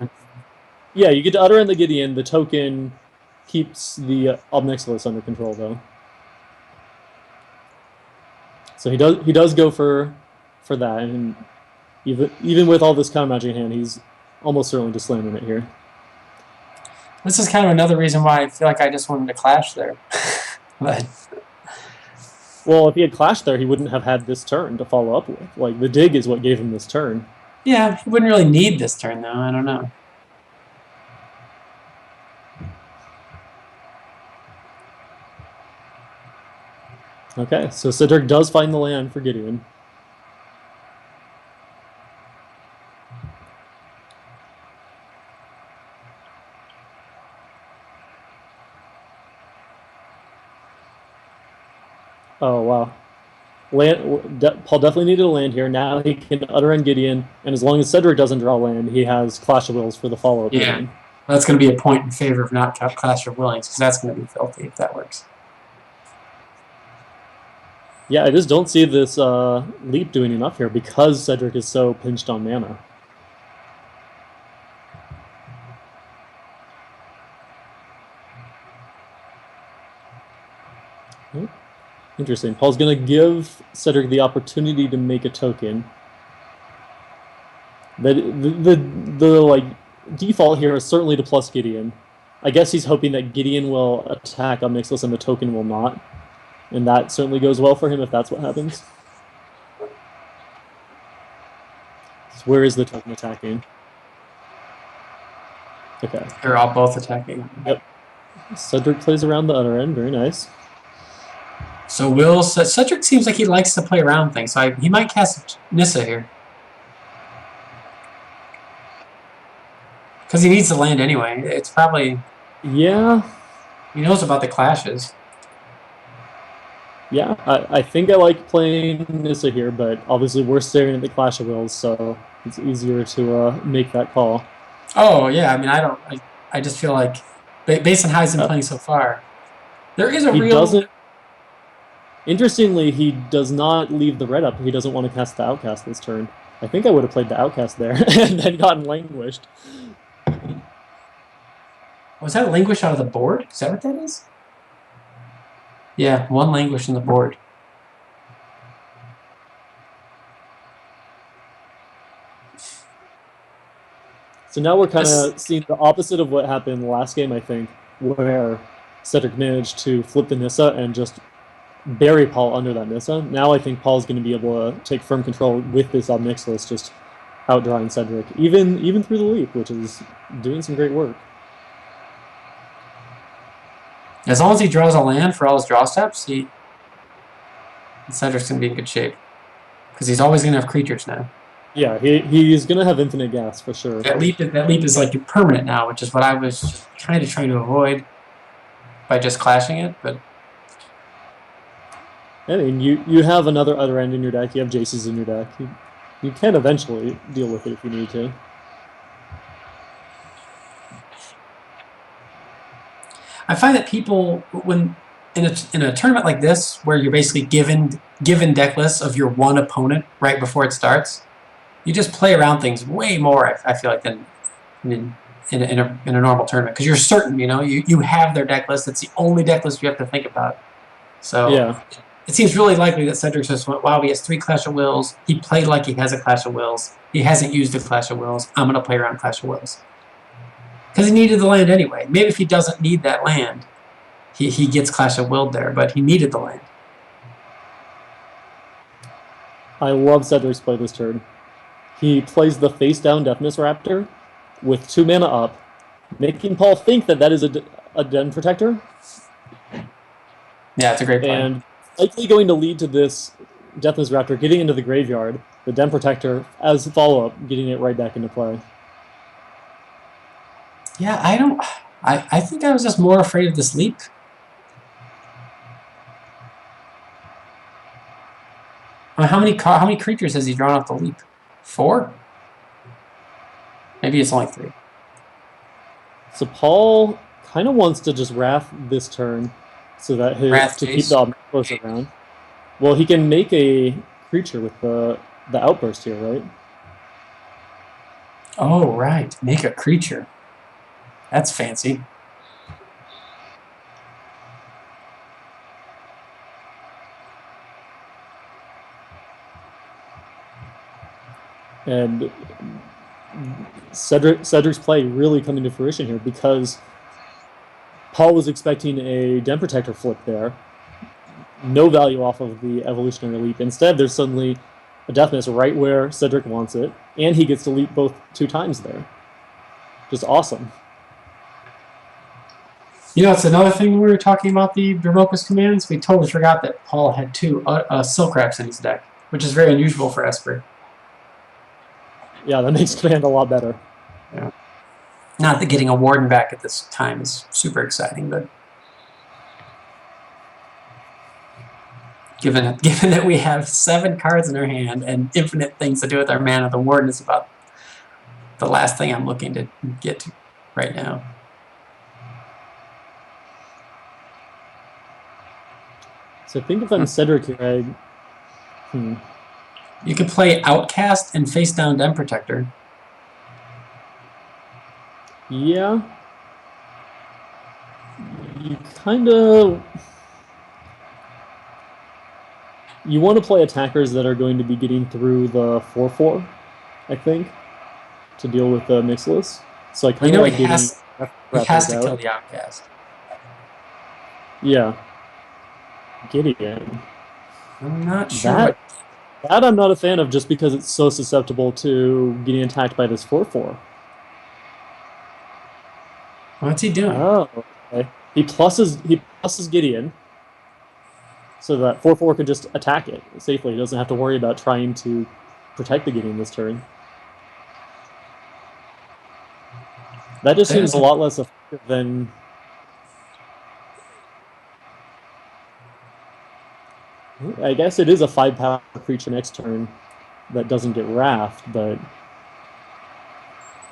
Yeah, you get to utter end the Gideon. The token keeps the Obnixilis under control, though. So he does go for that, and even with all this counter magic in hand, he's almost certainly just slamming it here. This is kind of another reason why I feel like I just wanted to clash there. But well, if he had clashed there, he wouldn't have had this turn to follow up with. Like, the dig is what gave him this turn. Yeah, he wouldn't really need this turn, though. I don't know. Okay, so Cedric does find the land for Gideon. Oh, wow. Paul definitely needed a land here. Now he can utter end Gideon, and as long as Cedric doesn't draw land, he has Clash of Wills for the follow-up. Yeah, well, that's going to be a point in favor of not Clash of Wills, because that's going to be filthy if that works. Yeah, I just don't see this leap doing enough here because Cedric is so pinched on mana. Interesting. Paul's going to give Cedric the opportunity to make a token. The like default here is certainly to plus Gideon. I guess he's hoping that Gideon will attack Obnixilis and the token will not. And that certainly goes well for him if that's what happens. So where is the token attacking? Okay. They're all both attacking. Yep. Cedric plays around the other end. Very nice. So Cedric seems like he likes to play around things. So he might cast Nissa here. Because he needs the land anyway. It's probably... Yeah. He knows about the clashes. Yeah, I think I like playing Nissa here, but obviously we're staring at the Clash of Wills, so it's easier to make that call. Oh, yeah. I mean, I just feel like, based on how he's been playing so far, there is a real... Interestingly, he does not leave the red up. He doesn't want to cast the Outcast this turn. I think I would have played the Outcast there and then gotten Languished. Was that Languish out of the board? Is that what that is? Yeah, 1 Languish in the board. So now we're kind of seeing the opposite of what happened last game, I think, where Cedric managed to flip the Nissa and just bury Paul under that Nissa. Now I think Paul's going to be able to take firm control with this Obnixilis, just outdrawing Cedric, even through the leap, which is doing some great work. As long as he draws a land for all his draw steps, Cedric's going to be in good shape. Because he's always going to have creatures now. Yeah, he's going to have infinite gas for sure. That leap is like permanent now, which is what I was kind of trying to avoid by just clashing it. But I mean, you have another other end in your deck. You have Jace's in your deck. You can eventually deal with it if you need to. I find that people, when in a tournament like this, where you're basically given deck lists of your one opponent right before it starts, you just play around things way more. I feel like than in a normal tournament, because you're certain, you have their deck list. It's the only deck list you have to think about. So yeah. It seems really likely that Cedric just went, wow, he has 3 Clash of Wills. He played like he has a Clash of Wills. He hasn't used a Clash of Wills. I'm going to play around Clash of Wills. Because he needed the land anyway. Maybe if he doesn't need that land, he gets Clash of Willed there, but he needed the land. I love Cedric's play this turn. He plays the face-down Deafness Raptor with 2 mana up, making Paul think that is a Den Protector. Yeah, it's a great play. And likely going to lead to this Deafness Raptor getting into the graveyard, the Den Protector, as follow-up, getting it right back into play. Yeah, I think I was just more afraid of this leap. How many creatures has he drawn off the leap? 4? Maybe it's only 3. So Paul kind of wants to just Wrath this turn so that to keep the Outburst around. Well, he can make a creature with the Outburst here, right? Oh, right. Make a creature. That's fancy. And Cedric's play really coming to fruition here because Paul was expecting a Den Protector flip there. No value off of the Evolutionary Leap. Instead, there's suddenly a Deafness right where Cedric wants it, and he gets to leap both 2 times there. Just awesome. It's another thing when we were talking about the Bromocus commands. We totally forgot that Paul had 2 Silk Wraps in his deck, which is very unusual for Esper. Yeah, that makes command a lot better. Yeah. Not that getting a Warden back at this time is super exciting, but given that we have 7 cards in our hand and infinite things to do with our mana, the Warden is about the last thing I'm looking to get to right now. So I think if I'm Cedric here, You could play Outcast and face down Den Protector. Yeah. You kind of... You want to play attackers that are going to be getting through the 4/4, I think, to deal with the Mixless. So I kind of like he has to kill the Outcast. Yeah. Gideon. I'm not sure. That I'm not a fan of just because it's so susceptible to getting attacked by this 4/4. What's he doing? Oh, okay. He pluses Gideon so that 4/4 can just attack it safely. He doesn't have to worry about trying to protect the Gideon this turn. That just seems a lot less effective than... I guess it is a 5-power creature next turn that doesn't get Wrath, but...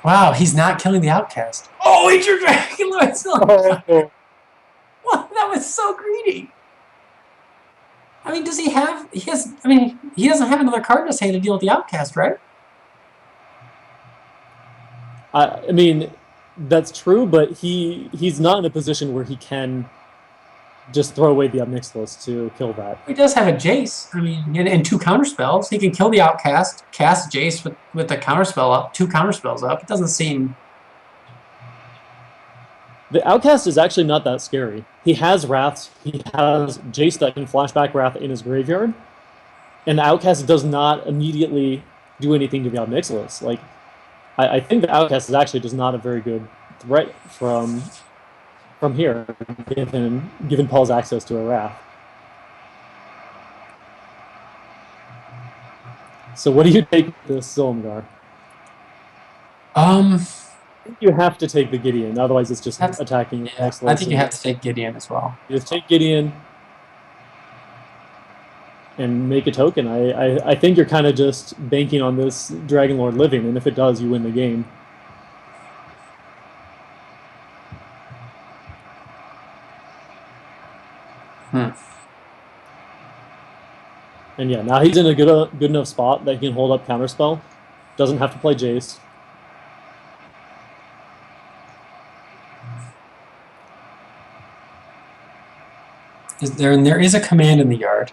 Wow, he's not killing the Outcast. Oh, eat your Dragonlord Silumgar! What? That was so greedy! I mean, does he have... he doesn't have another card in his hand to deal with the Outcast, right? I mean, that's true, but he's not in a position where he can just throw away the Mixless to kill that. He does have a Jace. I mean, and 2 counterspells. He can kill the Outcast, cast Jace with a counterspell up, 2 counterspells up. It doesn't seem... The Outcast is actually not that scary. He has Wraths. He has Jace that can flashback Wrath in his graveyard. And the Outcast does not immediately do anything to the Obnixilis. Like, I think the Outcast is actually just not a very good threat from here, given Paul's access to a Wrath. So what do you take with this Silumgar? I think you have to take the Gideon, otherwise it's just attacking. Yeah, I think you have to take Gideon as well. You just take Gideon and make a token. I think you're kind of just banking on this Dragonlord living, and if it does, you win the game. And yeah, now he's in a good enough spot that he can hold up Counterspell. Doesn't have to play Jace. There is a command in the yard.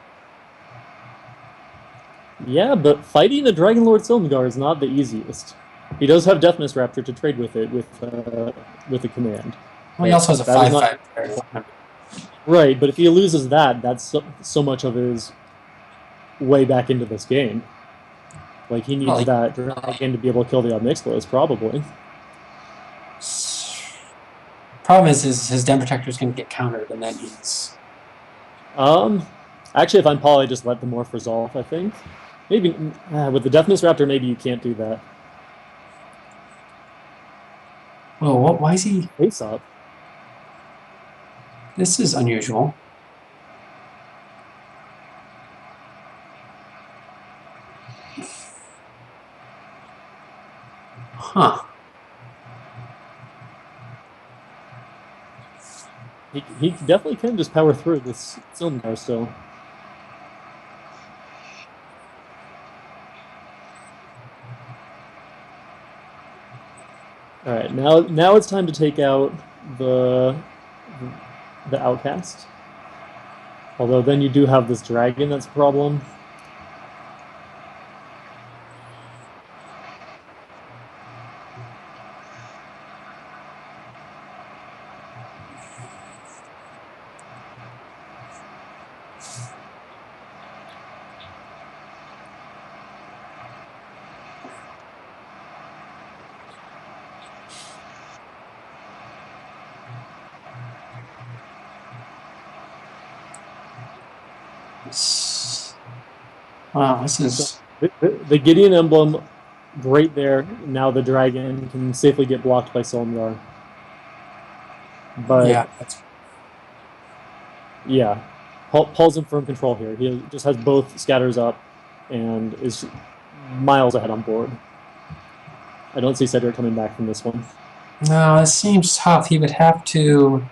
Yeah, but fighting the Dragonlord Silumgar is not the easiest. He does have Deafness Raptor to trade with it with the command. Well, he also has a 5/5. Right, but if he loses that, that's so much of his way back into this game. Like, he needs that dragon to be able to kill the Obnixilis, probably. Problem is his Den Protector is going to get countered, and then he's... Actually, if I'm Paul, I just let the Morph resolve, I think. Maybe, with the Deafness Raptor, maybe you can't do that. Whoa, why is he... Face up. This is unusual. Huh. He definitely can just power through this Silumgar still. All right, now it's time to take out the Outcast. Although then you do have this dragon that's a problem. Wow, this is... The Gideon emblem, right there. Now the dragon can safely get blocked by Silumgar. But yeah, Paul's in firm control here. He just has both scatters up and is miles ahead on board. I don't see Cedric coming back from this one. No, it seems tough. He would have to...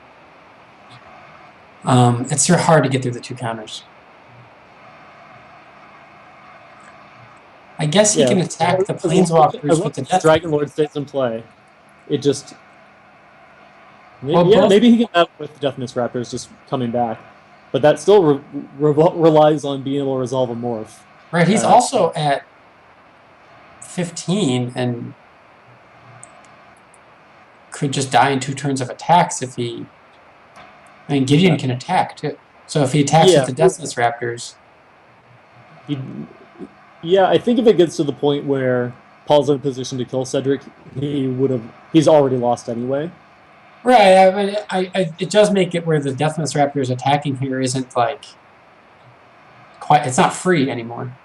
it's sort of hard to get through the two counters. I guess he can attack the Planeswalkers with the Death. Dragonlord stays in play. It just... Maybe he can have with Deafness Raptors just coming back. But that still relies on being able to resolve a Morph. Right, he's also at 15 and could just die in 2 turns of attacks if he... I mean, Gideon can attack, too. So if he attacks with the Deathless Raptors... Yeah, I think if it gets to the point where Paul's in a position to kill Cedric, he's already lost anyway. Right, it does make it where the Deathless Raptors attacking here isn't, like, quite... It's not free anymore.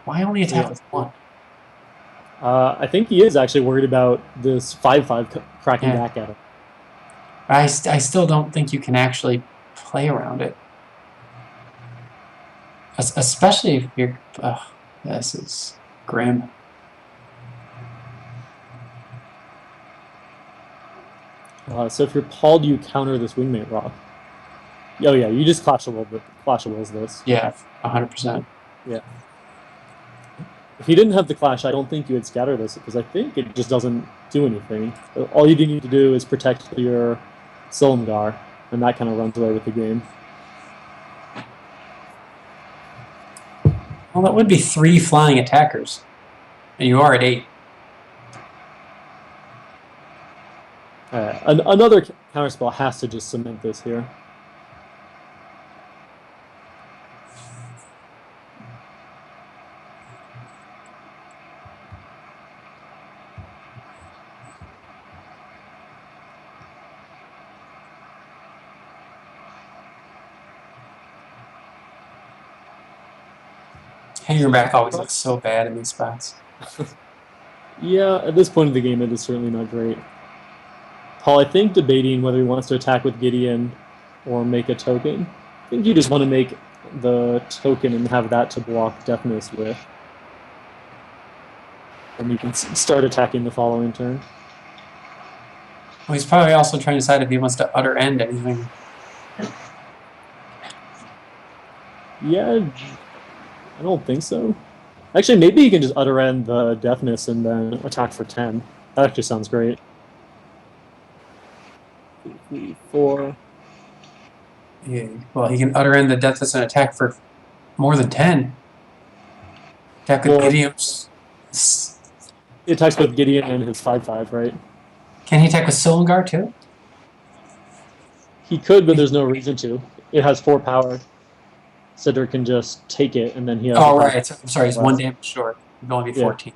Why only attack with 1? I think he is actually worried about this 5/5 cracking back at him. I still don't think you can actually play around it. Especially if you're... this is grim. So if you're Paul, do you counter this Wingmate Rock? Oh yeah, you just Clash of Wills this. Yeah, 100%. Yeah. If you didn't have the Clash, I don't think you would scatter this, because I think it just doesn't do anything. All you need to do is protect your Silumgar, and that kind of runs away with the game. Well, that would be 3 flying attackers, and you are at 8. Another counterspell has to just cement this here. Hangerback always looks so bad in these spots. Yeah, at this point in the game, it is certainly not great. Paul, I think debating whether he wants to attack with Gideon or make a token. I think you just want to make the token and have that to block Deafness with. And you can start attacking the following turn. Well, he's probably also trying to decide if he wants to utter end anything. Yeah, I don't think so. Actually, maybe you can just utter end the Deafness and then attack for 10. That actually sounds great. 2, 3, 4. Yeah. Well, he can utter end the deathless and attack for more than 10. Attack with Gideon's. He attacks with Gideon and his 5/5, right? Can he attack with Silumgar too? He could, but there's no reason to. It has 4 power. Cedric can just take it, and then he has. Oh, right. I'm sorry, he's 1 damage short. It'd only be 14.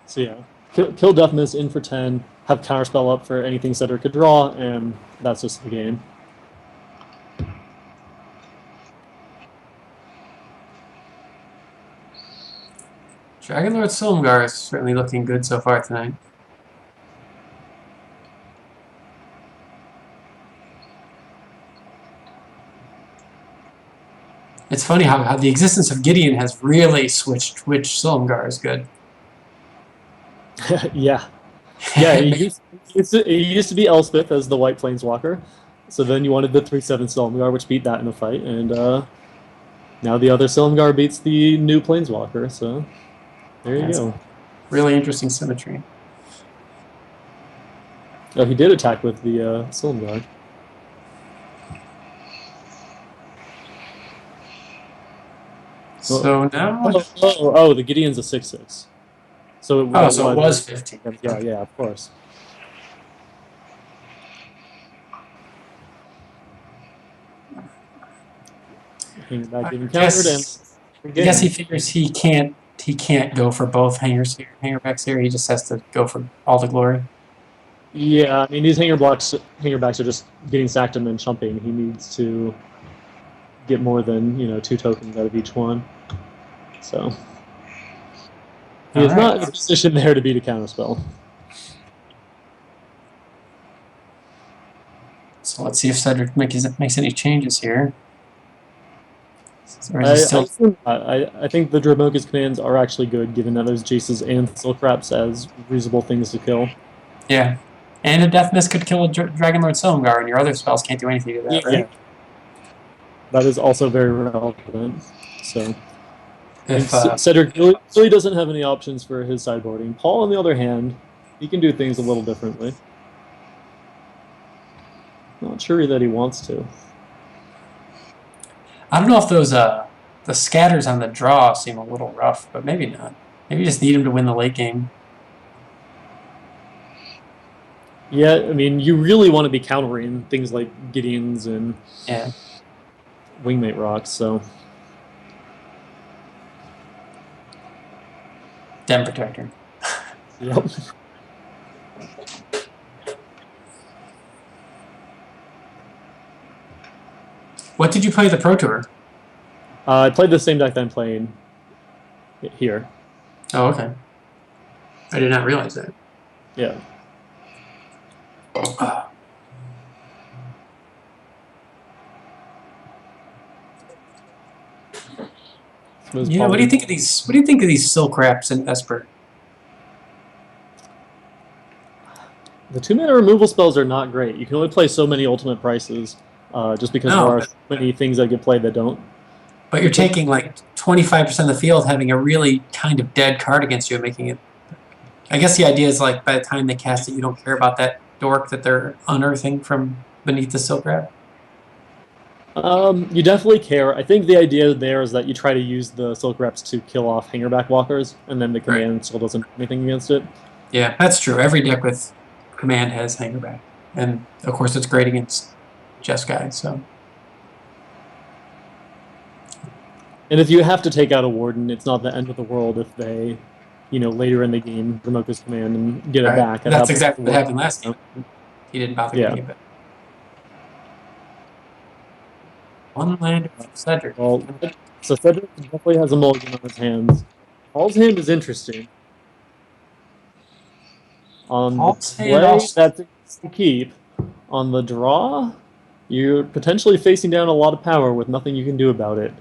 So yeah, kill Deafness in for 10, have Counterspell up for anything Cedric could draw, and that's just the game. Dragonlord Silumgar is certainly looking good so far tonight. It's funny how the existence of Gideon has really switched which Silumgar is good. Yeah. Yeah, it used to be Elspeth as the white planeswalker. So then you wanted the 3/7 Silumgar, which beat that in a fight, and now the other Silumgar beats the new planeswalker, so there you go. Really interesting symmetry. Oh, he did attack with the Silumgar. So now... Oh, the Gideon's a 6/6. So it was 15. Yeah, of course. I guess he figures he can't go for both hangerbacks here. He just has to go for all the glory. Yeah, I mean these hangerbacks are just getting sacked and then chumping. He needs to get more than 2 tokens out of each one. So he is not in a position there to beat a counterspell. So let's see if Cedric makes any changes here. I think the Dromoka's commands are actually good, given that there's Jaces and Silkraps as reasonable things to kill. Yeah. And a Death Mist could kill a Dragonlord Silumgar, and your other spells can't do anything to that, right? Yeah. That is also very relevant. So Cedric really doesn't have any options for his sideboarding. Paul, on the other hand, he can do things a little differently. Not sure that he wants to. I don't know if those the scatters on the draw seem a little rough, but maybe not. Maybe you just need him to win the late game. Yeah, I mean, you really want to be countering things like Gideon's and Wingmate Rocks, so... Den Protector. Yep. What did you play the Pro Tour? I played the same deck that I'm playing here. Oh, okay. I did not realize that. Yeah. Yeah, what do you think of these? What do you think of these Silk Wraps in Esper? The 2-mana removal spells are not great. You can only play so many ultimate prices, just because there are so many things that get played that don't. But you're taking like 25% of the field, having a really kind of dead card against you, and making it. I guess the idea is like by the time they cast it, you don't care about that dork that they're unearthing from beneath the Silk Wrap. You definitely care. I think the idea there is that you try to use the Silk Wraps to kill off Hangerback Walkers, and then the command still doesn't do anything against it. Yeah, that's true. Every deck with command has Hangerback. And, of course, it's great against Jeskai, so... And if you have to take out a Warden, it's not the end of the world if they, later in the game, remote this command and get it back. That's exactly what happened last game. He didn't bother getting it back. One land from Cedric. Well, so Cedric definitely has a mulligan on his hands. Paul's hand is interesting. On Paul's the hand play, also... that's the keep. On the draw, you're potentially facing down a lot of power with nothing you can do about it.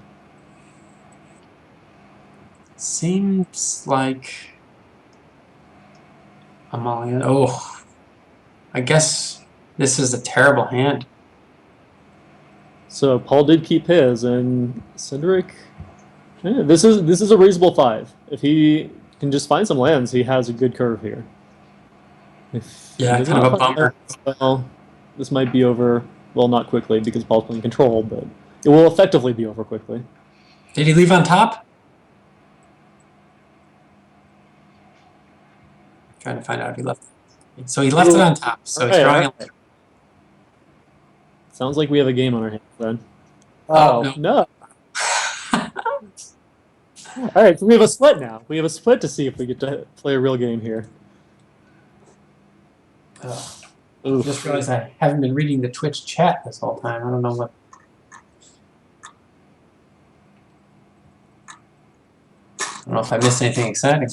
Seems like a mulligan. Oh, I guess this is a terrible hand. So Paul did keep his, and Cedric. Yeah, this is a reasonable 5. If he can just find some lands, he has a good curve here. If kind of a bummer. Well, this might be over. Well, not quickly because Paul's playing control, but it will effectively be over quickly. Did he leave on top? Trying to find out if he left. So he left it on top. So he's drawing. Right. Sounds like we have a game on our hands then. Oh no. All right, so we have a split now. We have a split to see if we get to play a real game here. I just realized I haven't been reading the Twitch chat this whole time. I don't know what. I don't know if I missed anything exciting.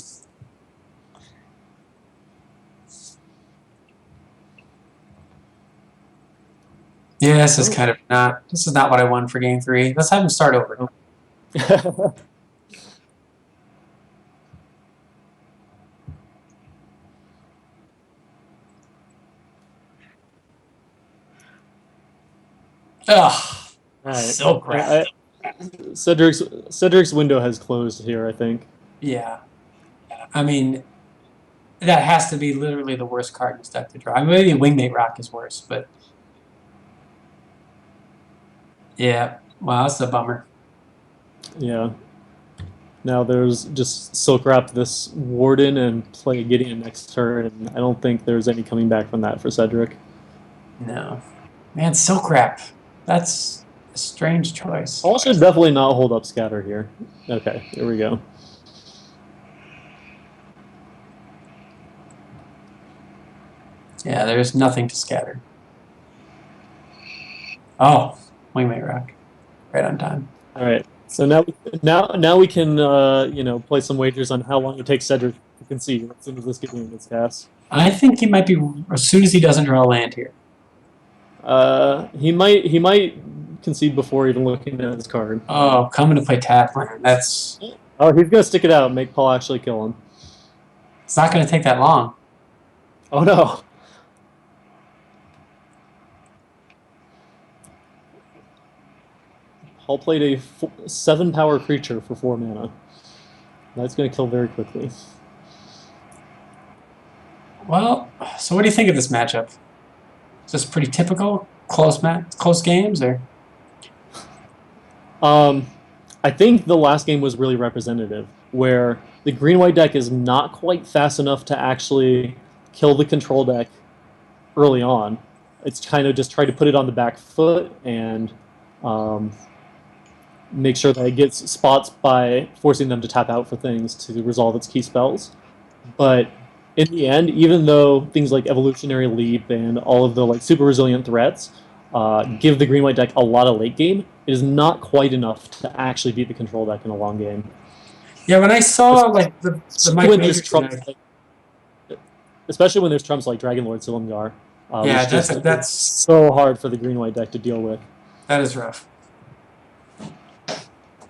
Yeah, this is kind of not. This is not what I wanted for game 3. Let's have him start over. Ugh. All right. So crap. Cedric's window has closed here, I think. Yeah. I mean, that has to be literally the worst card in this deck to draw. I mean, maybe Wingmate Rock is worse, but... Yeah. Wow, that's a bummer. Yeah. Now there's just Silk Wrap this Warden and play Gideon next turn, and I don't think there's any coming back from that for Cedric. No. Man, Silk Wrap. That's a strange choice. Paul should definitely not hold up Scatter here. Okay, here we go. Yeah, there's nothing to scatter. Oh, Wingmate Rock. Right on time. All right. So now we can play some wagers on how long it takes Cedric to concede as soon as this Gideon gets cast. I think he might be as soon as he doesn't draw a land here. He might concede before even looking at his card. Oh, coming to play tap land. That's... Oh, he's gonna stick it out and make Paul actually kill him. It's not going to take that long. Oh no. Paul played a 7-power creature for 4 mana. That's going to kill very quickly. Well, so what do you think of this matchup? Is this pretty typical? Close games, or? I think the last game was really representative, where the green-white deck is not quite fast enough to actually kill the control deck early on. It's kind of just try to put it on the back foot and make sure that it gets spots by forcing them to tap out for things to resolve its key spells. But in the end, even though things like Evolutionary Leap and all of the super resilient threats give the green-white deck a lot of late game, it is not quite enough to actually beat the control deck in a long game. Yeah, when I saw the Mike Majors deck, especially when there's trumps like Dragonlord Silumgar. Yeah, that's so hard for the green-white deck to deal with. That is rough.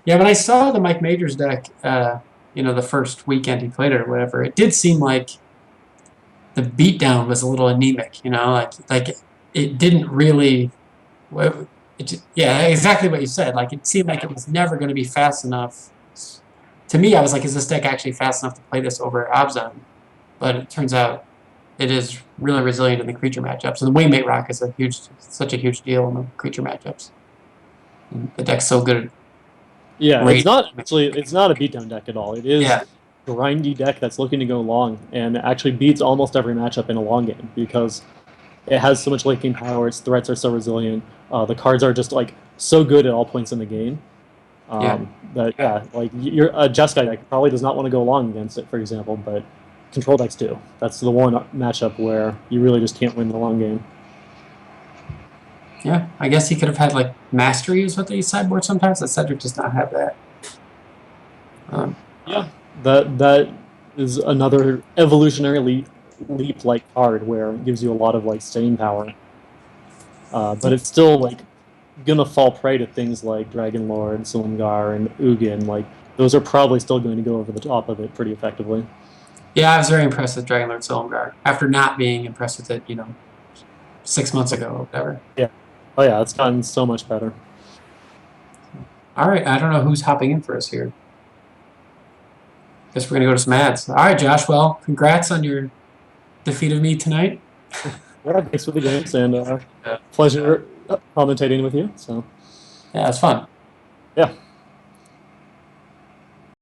Yeah, when I saw the Mike Majors deck, the first weekend he played it or whatever, it did seem like the beatdown was a little anemic. Like it didn't really. Yeah, exactly what you said. Like it seemed like it was never going to be fast enough. To me, I was like, is this deck actually fast enough to play this over Abzan? But it turns out it is really resilient in the creature matchups. And the Wingmate Rock is such a huge deal in the creature matchups. And the deck's so good. Yeah, it's not a beatdown deck at all. It is grindy deck that's looking to go long and actually beats almost every matchup in a long game because it has so much laking power. Its threats are so resilient. The cards are just like so good at all points in the game. That like your Jeskai deck probably does not want to go long against it, for example, but control decks do. That's the one matchup where you really just can't win the long game. Yeah, I guess he could have had like mastery is what they sideboard sometimes. That Cedric does not have that. Yeah, that is another evolutionary leap like card where it gives you a lot of like staying power. But it's still like gonna fall prey to things like Dragonlord, Silumgar, and Ugin. Like those are probably still going to go over the top of it pretty effectively. Yeah, I was very impressed with Dragonlord Silumgar after not being impressed with it, 6 months ago or whatever. Yeah. Oh yeah, it's gotten so much better. All right, I don't know who's hopping in for us here. Guess we're gonna go to some ads. All right, Josh. Well, congrats on your defeat of me tonight. Yeah, thanks for the games and pleasure commentating with you. So Yeah, it's fun. yeah.